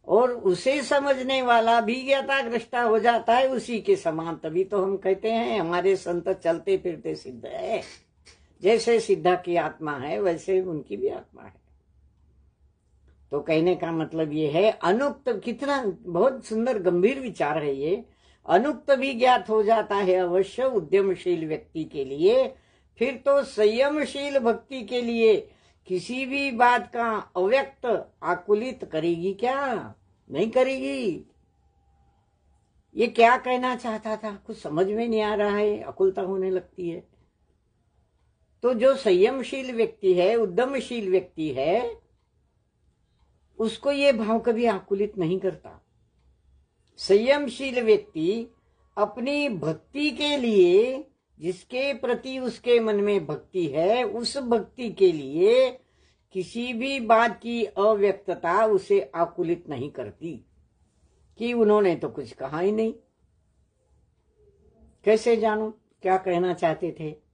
और उसे समझने वाला भी ज्ञाता दृष्टा हो जाता है उसी के समान। तभी तो हम कहते हैं हमारे संत चलते फिरते सिद्ध है। जैसे सिद्धा की आत्मा है वैसे उनकी भी आत्मा है। तो कहने का मतलब ये है, अनुक्त, कितना बहुत सुंदर गंभीर विचार है ये। अनुक्त भी ज्ञात हो जाता है अवश्य उद्यमशील व्यक्ति के लिए। फिर तो संयमशील भक्ति के लिए किसी भी बात का अव्यक्त आकुलित करेगी क्या? नहीं करेगी। ये क्या कहना चाहता था कुछ समझ में नहीं आ रहा है, अकुलता होने लगती है। तो जो संयमशील व्यक्ति है, उद्यमशील व्यक्ति है, उसको ये भाव कभी आकुलित नहीं करता। संयमशील व्यक्ति अपनी भक्ति के लिए, जिसके प्रति उसके मन में भक्ति है, उस भक्ति के लिए किसी भी बात की अव्यक्तता उसे आकुलित नहीं करती कि उन्होंने तो कुछ कहा ही नहीं, कैसे जानूं क्या कहना चाहते थे।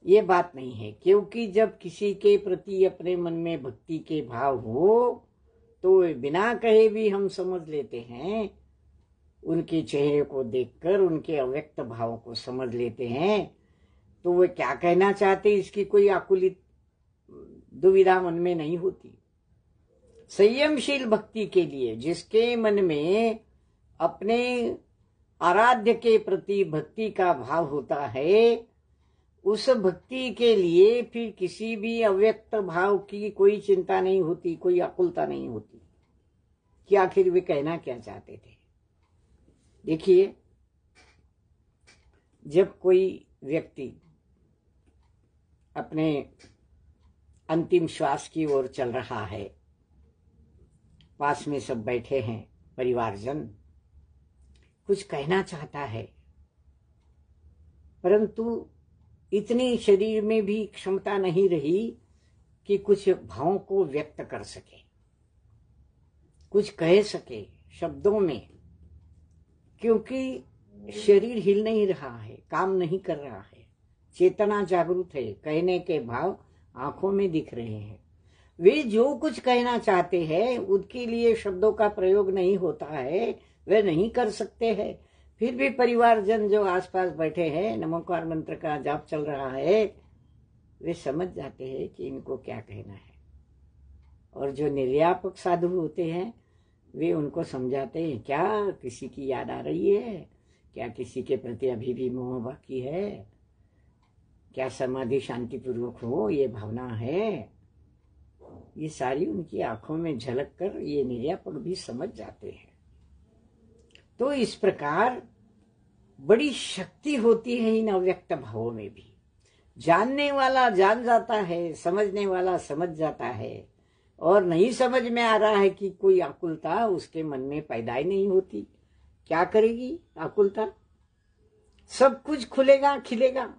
ये बात नहीं है, क्योंकि जब किसी के प्रति अपने मन में भक्ति के भाव हो तो बिना कहे भी हम समझ लेते हैं। उनके चेहरे को देखकर उनके अव्यक्त भावों को समझ लेते हैं, तो वे क्या कहना चाहते इसकी कोई आकुलित दुविधा मन में नहीं होती। संयमशील भक्ति के लिए, जिसके मन में अपने आराध्य के प्रति भक्ति का भाव होता है, उस भक्ति के लिए फिर किसी भी अव्यक्त भाव की कोई चिंता नहीं होती, कोई आकुलता नहीं होती कि आखिर वे कहना क्या चाहते थे। देखिए, जब कोई व्यक्ति अपने अंतिम श्वास की ओर चल रहा है, पास में सब बैठे हैं परिवारजन, कुछ कहना चाहता है, परंतु इतनी शरीर में भी क्षमता नहीं रही कि कुछ भावों को व्यक्त कर सके, कुछ कह सके शब्दों में, क्योंकि शरीर हिल नहीं रहा है, काम नहीं कर रहा है, चेतना जागृत है, कहने के भाव आंखों में दिख रहे हैं। वे जो कुछ कहना चाहते हैं उनके लिए शब्दों का प्रयोग नहीं होता है, वे नहीं कर सकते हैं। फिर भी परिवारजन जो आसपास बैठे हैं, नमोकार मंत्र का जाप चल रहा है, वे समझ जाते हैं कि इनको क्या कहना है। और जो निर्यापक साधु होते हैं, वे उनको समझाते हैं, क्या किसी की याद आ रही है, क्या किसी के प्रति अभी भी मोह बाकी है, क्या समाधि शांतिपूर्वक हो, ये भावना है। ये सारी उनकी आंखों में झलक कर ये निर्यापक भी समझ जाते हैं। तो इस प्रकार बड़ी शक्ति होती है इन अव्यक्त भावों में भी। जानने वाला जान जाता है, समझने वाला समझ जाता है, और नहीं समझ में आ रहा है कि कोई आकुलता उसके मन में पैदा ही नहीं होती। क्या करेगी आकुलता? सब कुछ खुलेगा खिलेगा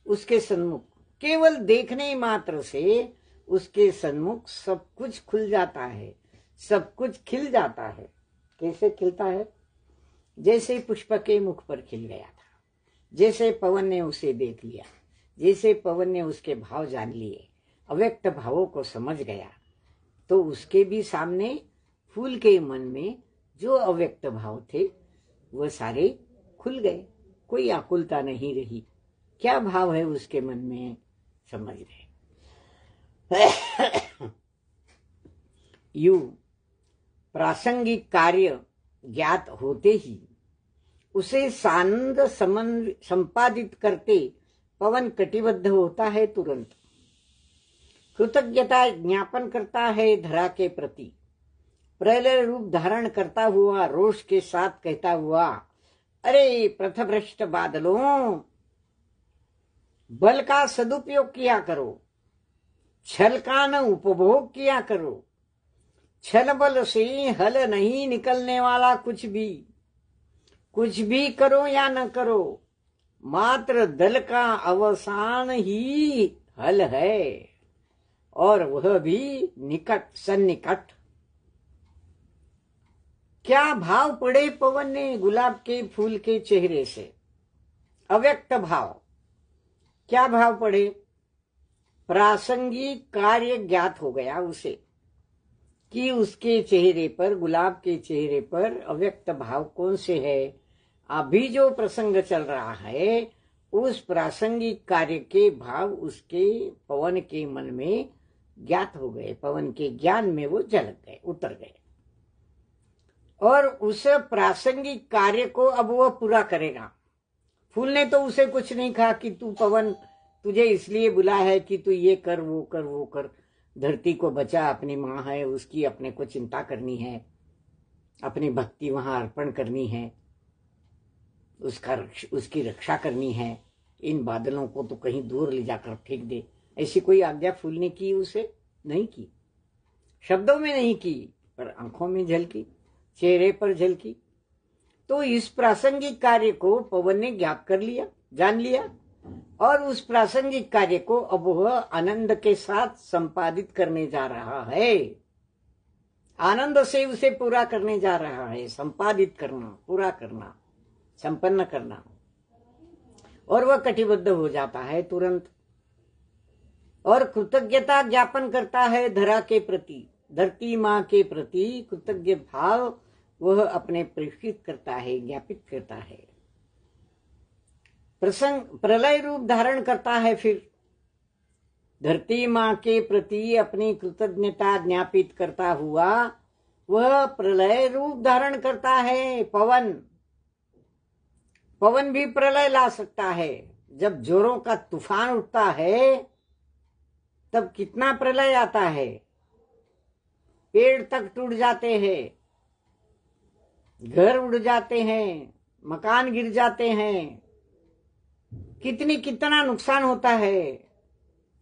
उसके सन्मुख, केवल देखने मात्र से उसके सन्मुख सब कुछ खुल जाता है, सब कुछ खिल जाता है। कैसे खिलता है? जैसे पुष्प के मुख पर खिल गया था, जैसे पवन ने उसे देख लिया, जैसे पवन ने उसके भाव जान लिए, अव्यक्त भावों को समझ गया, तो उसके भी सामने फूल के मन में जो अव्यक्त भाव थे वो सारे खुल गए, कोई आकुलता नहीं रही। क्या भाव है उसके मन में समझ रहे। यू प्रासंगिक कार्य ज्ञात होते ही उसे सानंद संपादित करते पवन कटिबद्ध होता है तुरंत। कृतज्ञता ज्ञापन करता है धरा के प्रति, प्रलय रूप धारण करता हुआ रोष के साथ कहता हुआ, अरे पथभ्रष्ट बादलों, बल का सदुपयोग किया करो, छल का न उपभोग किया करो। छल बल से हल नहीं निकलने वाला कुछ भी करो या न करो, मात्र दल का अवसान ही हल है, और वह भी निकट सन्निकट। क्या भाव पड़े पवन ने गुलाब के फूल के चेहरे से? अव्यक्त भाव। क्या भाव पड़े? प्रासंगिक कार्य ज्ञात हो गया उसे कि उसके चेहरे पर, गुलाब के चेहरे पर अव्यक्त भाव कौन से है। अभी जो प्रसंग चल रहा है उस प्रासंगिक कार्य के भाव उसके पवन के मन में ज्ञात हो गए, पवन के ज्ञान में वो झलक गए, उतर गए, और उस प्रासंगिक कार्य को अब वह पूरा करेगा। फूल ने तो उसे कुछ नहीं कहा कि तू पवन, तुझे इसलिए बुला है कि तू ये कर वो कर वो कर, धरती को बचा, अपनी माँ है उसकी अपने को चिंता करनी है, अपनी भक्ति वहां अर्पण करनी है, उसकी रक्षा करनी है, इन बादलों को तो कहीं दूर ले जाकर फेंक दे। ऐसी कोई आज्ञा फूल ने की? उसे नहीं की। शब्दों में नहीं की पर आंखों में झलकी, चेहरे पर झलकी। तो इस प्रासंगिक कार्य को पवन ने ज्ञात कर लिया, जान लिया, और उस प्रासंगिक कार्य को अब वह आनंद के साथ संपादित करने जा रहा है। आनंद से उसे पूरा करने जा रहा है, संपादित करना, पूरा करना, संपन्न करना। और वह कटिबद्ध हो जाता है तुरंत और कृतज्ञता ज्ञापन करता है धरा के प्रति, धरती माँ के प्रति कृतज्ञ भाव वह अपने प्रेषित करता है, ज्ञापित करता है। प्रसंग प्रलय रूप धारण करता है। फिर धरती माँ के प्रति अपनी कृतज्ञता ज्ञापित करता हुआ वह प्रलय रूप धारण करता है। पवन भी प्रलय ला सकता है। जब जोरों का तूफान उठता है तब कितना प्रलय आता है, पेड़ तक टूट जाते हैं, घर उड़ जाते हैं, मकान गिर जाते हैं, कितना नुकसान होता है।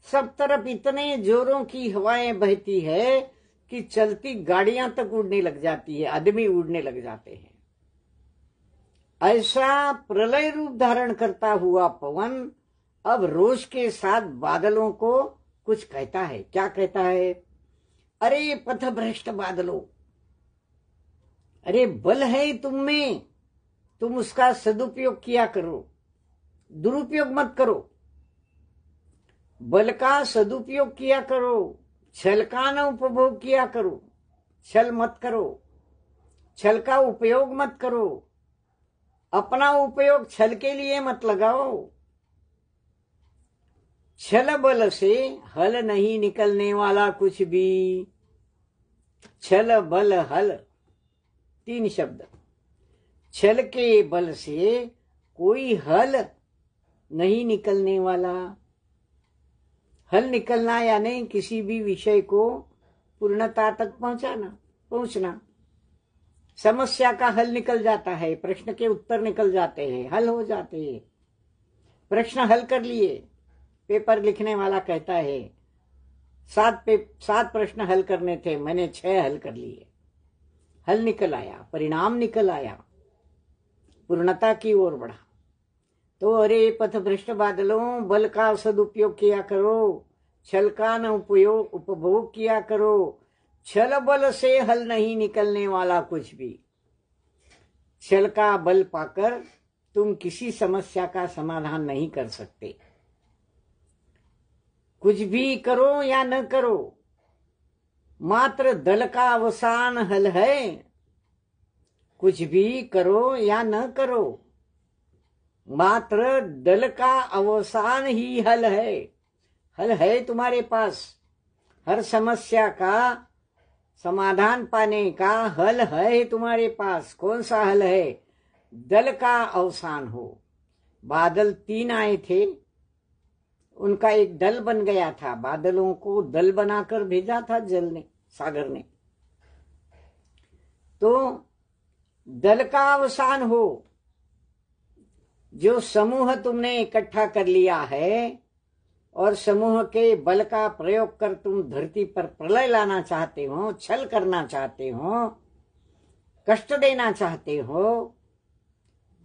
सब तरफ इतने जोरों की हवाएं बहती है कि चलती गाड़ियां तक उड़ने लग जाती है, आदमी उड़ने लग जाते हैं। ऐसा प्रलय रूप धारण करता हुआ पवन अब रोष के साथ बादलों को कुछ कहता है। क्या कहता है? अरे पथभ्रष्ट बादलों, अरे बल है तुम में, तुम उसका सदुपयोग किया करो, दुरुपयोग मत करो। बल का सदुपयोग किया करो, छल का न उपभोग किया करो। छल मत करो, छल का उपयोग मत करो, अपना उपयोग छल के लिए मत लगाओ। छल बल से हल नहीं निकलने वाला कुछ भी। छल बल हल, 3 शब्द। छल के बल से कोई हल नहीं निकलने वाला। हल निकलना यानी किसी भी विषय को पूर्णता तक पहुंचना। समस्या का हल निकल जाता है, प्रश्न के उत्तर निकल जाते हैं, हल हो जाते हैं। प्रश्न हल कर लिए, पेपर लिखने वाला कहता है 7 प्रश्न हल करने थे, मैंने 6 हल कर लिए। हल निकल आया, परिणाम निकल आया, पूर्णता की ओर बढ़ा। तो अरे पथभ्रष्ट बादलों, बल का सदुपयोग किया करो, छल का न उपभोग किया करो। छल बल से हल नहीं निकलने वाला कुछ भी। छल का बल पाकर तुम किसी समस्या का समाधान नहीं कर सकते। कुछ भी करो या न करो, मात्र दल का अवसान हल है। कुछ भी करो या न करो, मात्र दल का अवसान ही हल है। हल है तुम्हारे पास, हर समस्या का समाधान पाने का हल है तुम्हारे पास। कौन सा हल है? दल का अवसान हो। बादल 3 आए थे, उनका एक दल बन गया था। बादलों को दल बनाकर भेजा था जल ने, सागर ने। तो दल का अवसान हो। जो समूह तुमने इकट्ठा कर लिया है और समूह के बल का प्रयोग कर तुम धरती पर प्रलय लाना चाहते हो, छल करना चाहते हो, कष्ट देना चाहते हो,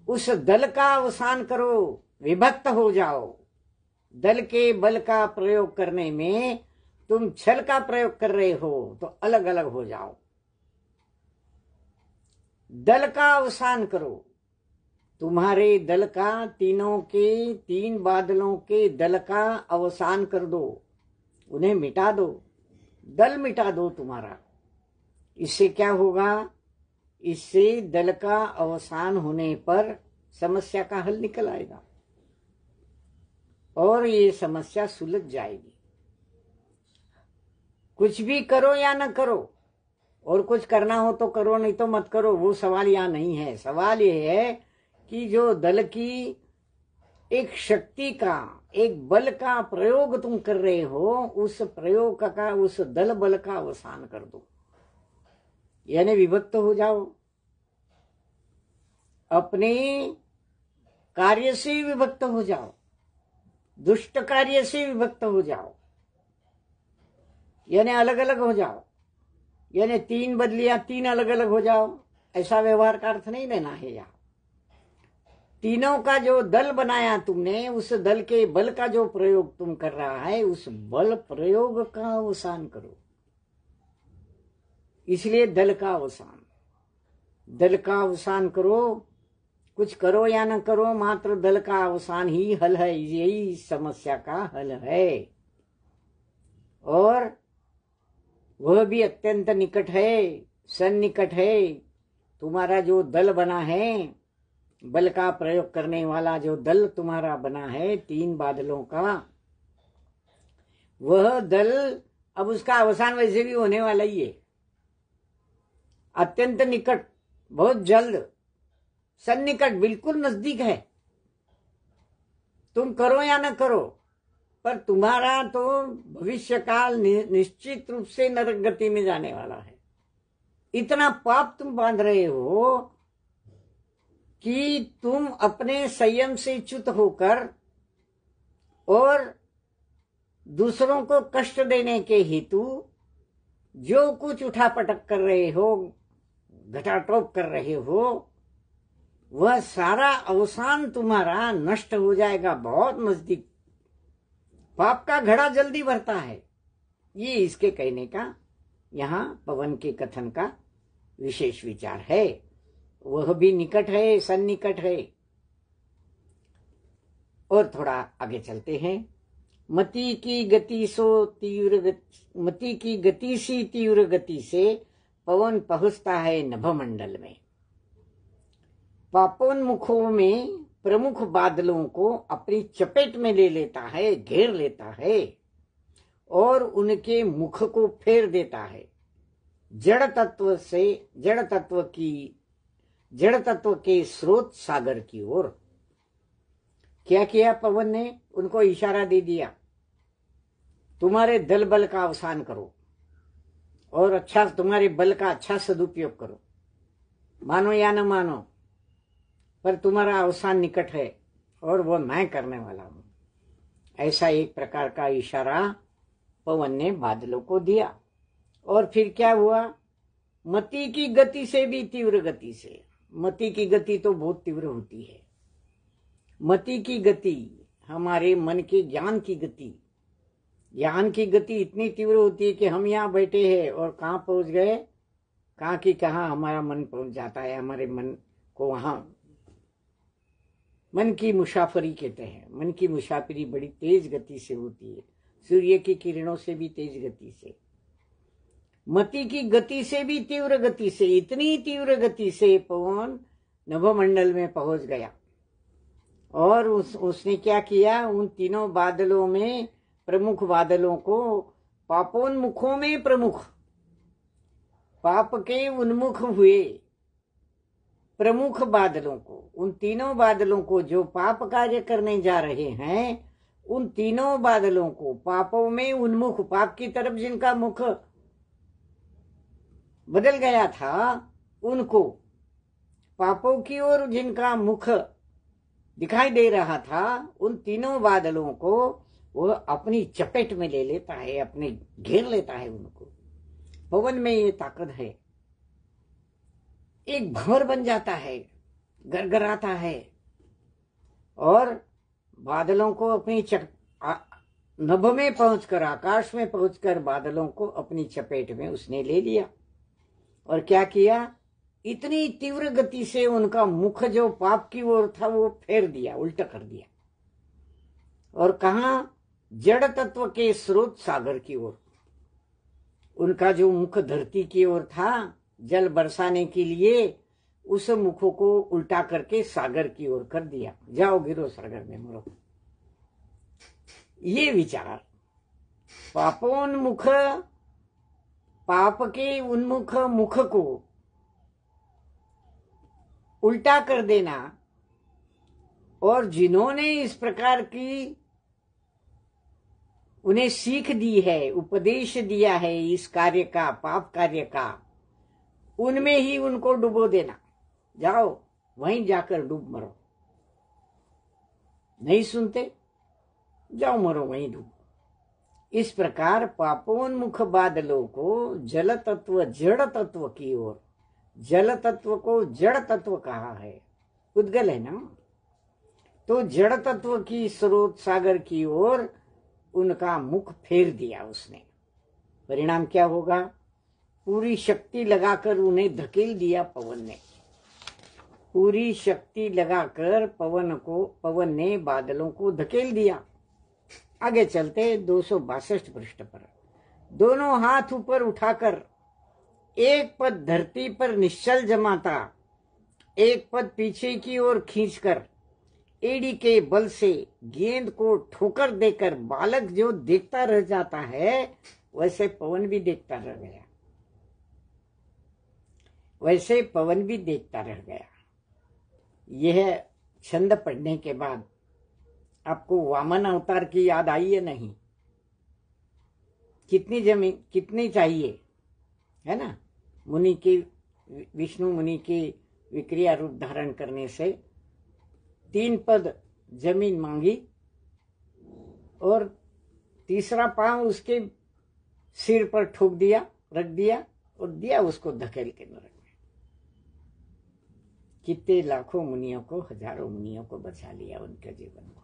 उस दल का अवसान करो, विभक्त हो जाओ। दल के बल का प्रयोग करने में तुम छल का प्रयोग कर रहे हो तो अलग अलग हो जाओ। दल का अवसान करो। तुम्हारे दल का, तीनों के 3 बादलों के दल का अवसान कर दो, उन्हें मिटा दो, दल मिटा दो तुम्हारा। इससे क्या होगा? इससे दल का अवसान होने पर समस्या का हल निकल आएगा और ये समस्या सुलझ जाएगी। कुछ भी करो या न करो, और कुछ करना हो तो करो, नहीं तो मत करो, वो सवाल यहाँ नहीं है। सवाल ये है कि जो दल की एक शक्ति का, एक बल का प्रयोग तुम कर रहे हो, उस प्रयोग का, उस दल बल का अवसान कर दो, यानी विभक्त हो जाओ। अपने कार्य से विभक्त हो जाओ, दुष्ट कार्य से विभक्त हो जाओ, यानी अलग अलग हो जाओ। यानी 3 बदलियां 3 अलग अलग हो जाओ, ऐसा व्यवहार का अर्थ नहीं लेना है। यहाँ तीनों का जो दल बनाया तुमने, उस दल के बल का जो प्रयोग तुम कर रहा है, उस बल प्रयोग का अवसान करो। इसलिए दल का अवसान, दल का अवसान करो। कुछ करो या न करो, मात्र दल का अवसान ही हल है। यही समस्या का हल है, और वह भी अत्यंत निकट है, सन्निकट है। तुम्हारा जो दल बना है, बल का प्रयोग करने वाला जो दल तुम्हारा बना है 3 बादलों का, वह दल अब उसका अवसान वैसे भी होने वाला ही है। अत्यंत निकट, बहुत जल्द, सन्निकट, बिल्कुल नजदीक है। तुम करो या न करो, पर तुम्हारा तो भविष्य काल निश्चित रूप से नरक गति में जाने वाला है। इतना पाप तुम बांध रहे हो कि तुम अपने संयम से च्युत होकर और दूसरों को कष्ट देने के हेतु जो कुछ उठापटक कर रहे हो, घटाटोप कर रहे हो, वह सारा अवसान तुम्हारा नष्ट हो जाएगा बहुत नजदीक। पाप का घड़ा जल्दी भरता है। ये इसके कहने का यहाँ पवन के कथन का विशेष विचार है। वह भी निकट है, सन्निकट है। और थोड़ा आगे चलते हैं। मति की गति सी तीव्र गति से पवन पहुंचता है नभमंडल में। पापोन्मुखों में प्रमुख बादलों को अपनी चपेट में ले लेता है, घेर लेता है और उनके मुख को फेर देता है जड़ तत्व के स्रोत सागर की ओर। क्या किया पवन ने? उनको इशारा दे दिया, तुम्हारे दल बल का अवसान करो और अच्छा, तुम्हारे बल का अच्छा सदुपयोग करो। मानो या न मानो, पर तुम्हारा अवसान निकट है और वो मैं करने वाला हूं। ऐसा एक प्रकार का इशारा पवन ने बादलों को दिया। और फिर क्या हुआ? मति की गति से भी तीव्र गति से। मति की गति तो बहुत तीव्र होती है। मति की गति, हमारे मन के ज्ञान की गति, ज्ञान की गति इतनी तीव्र होती है कि हम यहाँ बैठे हैं और कहाँ पहुंच गए, कहाँ की कहाँ हमारा मन पहुंच जाता है। हमारे मन को वहां मन की मुसाफरी कहते हैं। मन की मुसाफरी बड़ी तेज गति से होती है, सूर्य की किरणों से भी तेज गति से। मति की गति से भी तीव्र गति से, इतनी तीव्र गति से पवन नभमंडल में पहुंच गया। और उसने क्या किया? उन तीनों बादलों में प्रमुख बादलों को, पापोन्मुखों में प्रमुख, पाप के उन्मुख हुए प्रमुख बादलों को, उन तीनों बादलों को जो पाप कार्य करने जा रहे हैं, उन तीनों बादलों को, पापों में उन्मुख, पाप की तरफ जिनका मुख बदल गया था, उनको, पापों की ओर जिनका मुख दिखाई दे रहा था, उन तीनों बादलों को वह अपनी चपेट में ले लेता है, अपने घेर लेता है उनको। पवन में ये ताकत है। एक भंवर बन जाता है, गरगराता है और बादलों को अपनी नभ में पहुंचकर, आकाश में पहुंचकर बादलों को अपनी चपेट में उसने ले लिया। और क्या किया? इतनी तीव्र गति से उनका मुख जो पाप की ओर था वो फेर दिया, उल्टा कर दिया। और कहा? जड़ तत्व के स्रोत सागर की ओर। उनका जो मुख धरती की ओर था जल बरसाने के लिए, उस मुख को उल्टा करके सागर की ओर कर दिया। जाओ गिरो सागर में मरो। ये विचार पापोन्मुख, पाप के उन्मुख मुख को उल्टा कर देना, और जिन्होंने इस प्रकार की उन्हें सीख दी है, उपदेश दिया है इस कार्य का, पाप कार्य का, उनमें ही उनको डुबो देना। जाओ वहीं जाकर डूब मरो। नहीं सुनते? जाओ मरो वहीं डूब। इस प्रकार पापोन्मुख बादलों को जल तत्व जड़ तत्व की ओर, जल तत्व को जड़ तत्व कहा है, उद्गल है ना, तो जड़ तत्व की स्रोत सागर की ओर उनका मुख फेर दिया उसने। परिणाम क्या होगा? पूरी शक्ति लगाकर उन्हें धकेल दिया पवन ने, पूरी शक्ति लगाकर पवन ने बादलों को धकेल दिया। आगे चलते 262 पृष्ठ पर। दोनों हाथ ऊपर उठाकर एक पद धरती पर निश्चल जमाता, एक पद पीछे की ओर खींचकर एड़ी के बल से गेंद को ठोकर देकर बालक जो देखता रह जाता है, वैसे पवन भी देखता रह गया, वैसे पवन भी देखता रह गया। यह छंद पढ़ने के बाद आपको वामन अवतार की याद आई है नहीं? कितनी जमीन कितनी चाहिए, है ना? मुनि के, विष्णु मुनि के विक्रिया रूप धारण करने से 3 पद जमीन मांगी और तीसरा पांव उसके सिर पर ठोक दिया, रख दिया और दिया उसको धकेल के नरक में। कितने लाखों मुनियों को, हजारों मुनियों को बचा लिया उनके जीवन को।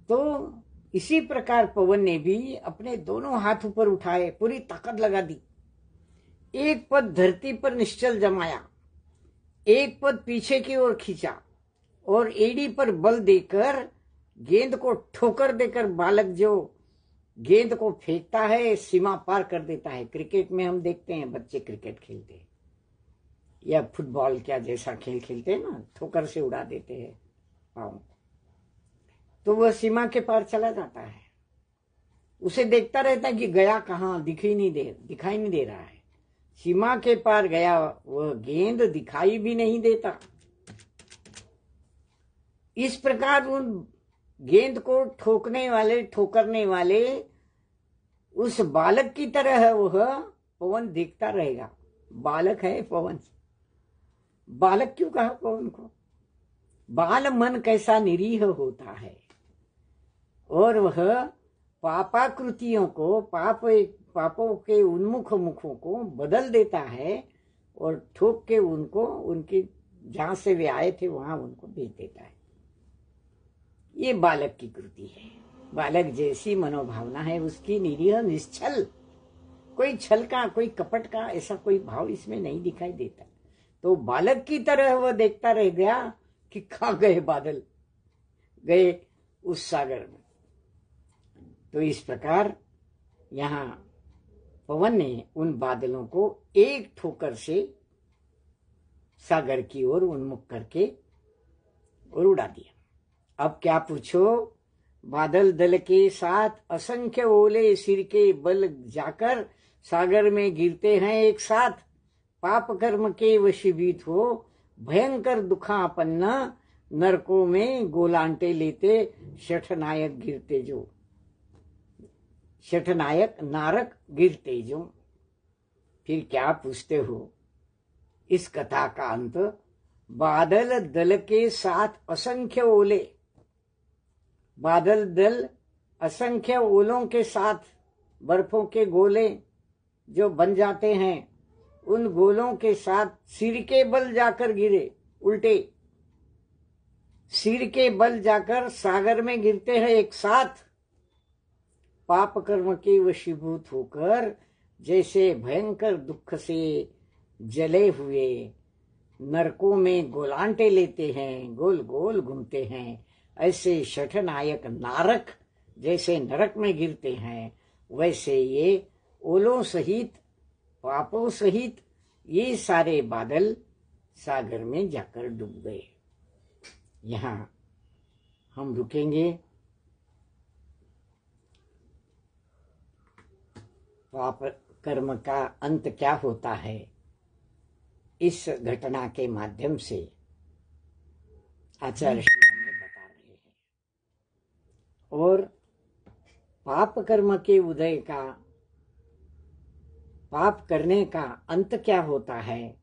तो इसी प्रकार पवन ने भी अपने दोनों हाथ ऊपर उठाए, पूरी ताकत लगा दी, एक पद धरती पर निश्चल जमाया, एक पद पीछे की ओर खींचा और एड़ी पर बल देकर गेंद को ठोकर देकर बालक जो गेंद को फेंकता है सीमा पार कर देता है। क्रिकेट में हम देखते हैं बच्चे क्रिकेट खेलते हैं या फुटबॉल क्या जैसा खेल खेलते हैं ना, ठोकर से उड़ा देते हैं पाँव, तो वह सीमा के पार चला जाता है। उसे देखता रहता है कि गया कहाँ, दिखाई नहीं दे रहा है। सीमा के पार गया वह गेंद दिखाई भी नहीं देता। इस प्रकार उन गेंद को ठोकरने वाले उस बालक की तरह वह पवन देखता रहेगा। बालक है पवन, बालक क्यों कहा पवन को? बाल मन कैसा निरीह होता है और वह पापाकृतियों को, पापों के उन्मुख मुखों को बदल देता है और ठोक के उनको उनकी जहां से वे आए थे वहां उनको भेज देता है। ये बालक की कृति है। बालक जैसी मनोभावना है उसकी, निरीह निश्चल, कोई छल का, कोई कपट का ऐसा कोई भाव इसमें नहीं दिखाई देता। तो बालक की तरह वह देखता रह गया कि कहाँ गए बादल, गए उस सागर में। तो इस प्रकार यहाँ पवन ने उन बादलों को एक ठोकर से सागर की ओर उन्मुख करके और उड़ा दिया। अब क्या पूछो? बादल दल के साथ असंख्य ओले सिर के बल जाकर सागर में गिरते हैं एक साथ, पाप कर्म के वशीभूत हो भयंकर दुखापन्न नरकों में गोलांटे लेते शठनायक गिरते जो, शठनायक नारक गिरते जो। फिर क्या पूछते हो? इस कथा का अंत बादल दल के साथ असंख्य ओले, बादल दल असंख्य ओलों के साथ बर्फों के गोले जो बन जाते हैं, उन गोलों के साथ सिर के बल जाकर गिरे, उल्टे सिर के बल जाकर सागर में गिरते हैं एक साथ, पाप कर्म के वशीभूत होकर जैसे भयंकर दुख से जले हुए नरकों में गोलांटे लेते हैं, गोल गोल घूमते हैं, ऐसे शठनायक नारक जैसे नरक में गिरते हैं, वैसे ये ओलों सहित, पापों सहित ये सारे बादल सागर में जाकर डूब गए। यहाँ हम रुकेंगे। पाप कर्म का अंत क्या होता है इस घटना के माध्यम से आचार्य श्री हमें बता रहे हैं, और पाप कर्म के उदय का, पाप करने का अंत क्या होता है,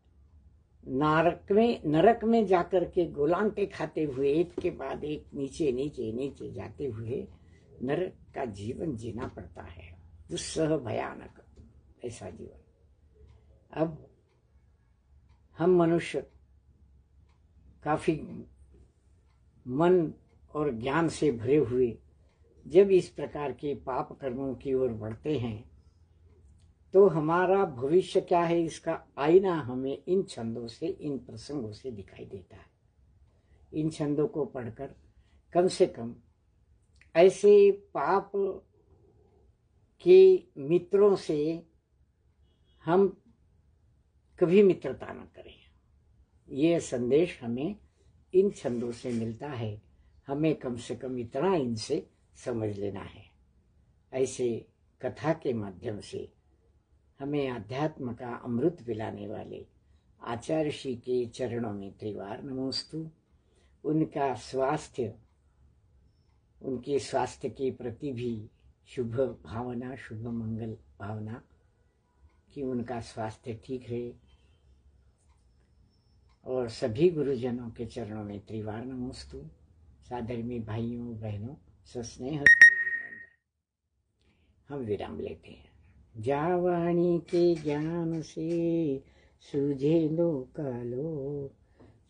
नरक में जाकर के गोलांटे खाते हुए एक के बाद एक नीचे नीचे नीचे जाते हुए नरक का जीवन जीना पड़ता है, दुस्सह भयानक ऐसा जीवन। अब हम मनुष्य काफी मन और ज्ञान से भरे हुए जब इस प्रकार के पाप कर्मों की ओर बढ़ते हैं तो हमारा भविष्य क्या है इसका आईना हमें इन छंदों से, इन प्रसंगों से दिखाई देता है। इन छंदों को पढ़कर कम से कम ऐसे पाप के मित्रों से हम कभी मित्रता न करें, ये संदेश हमें इन छंदों से मिलता है। हमें कम से कम इतना इनसे समझ लेना है। ऐसे कथा के माध्यम से हमें अध्यात्म का अमृत पिलाने वाले आचार्य श्री के चरणों में त्रिवार नमोस्तु। उनका स्वास्थ्य, उनके स्वास्थ्य के प्रति भी शुभ भावना, शुभ मंगल भावना कि उनका स्वास्थ्य ठीक रहे। और सभी गुरुजनों के चरणों में त्रिवार नमोस्तु। साधर्मी भाइयों बहनों, सस्नेह हम विराम लेते हैं। जावाणी के ज्ञान से सूझे लोकालो,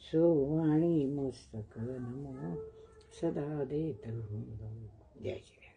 सो वाणी मस्तक नमो सदा देत हूँ। जय श्री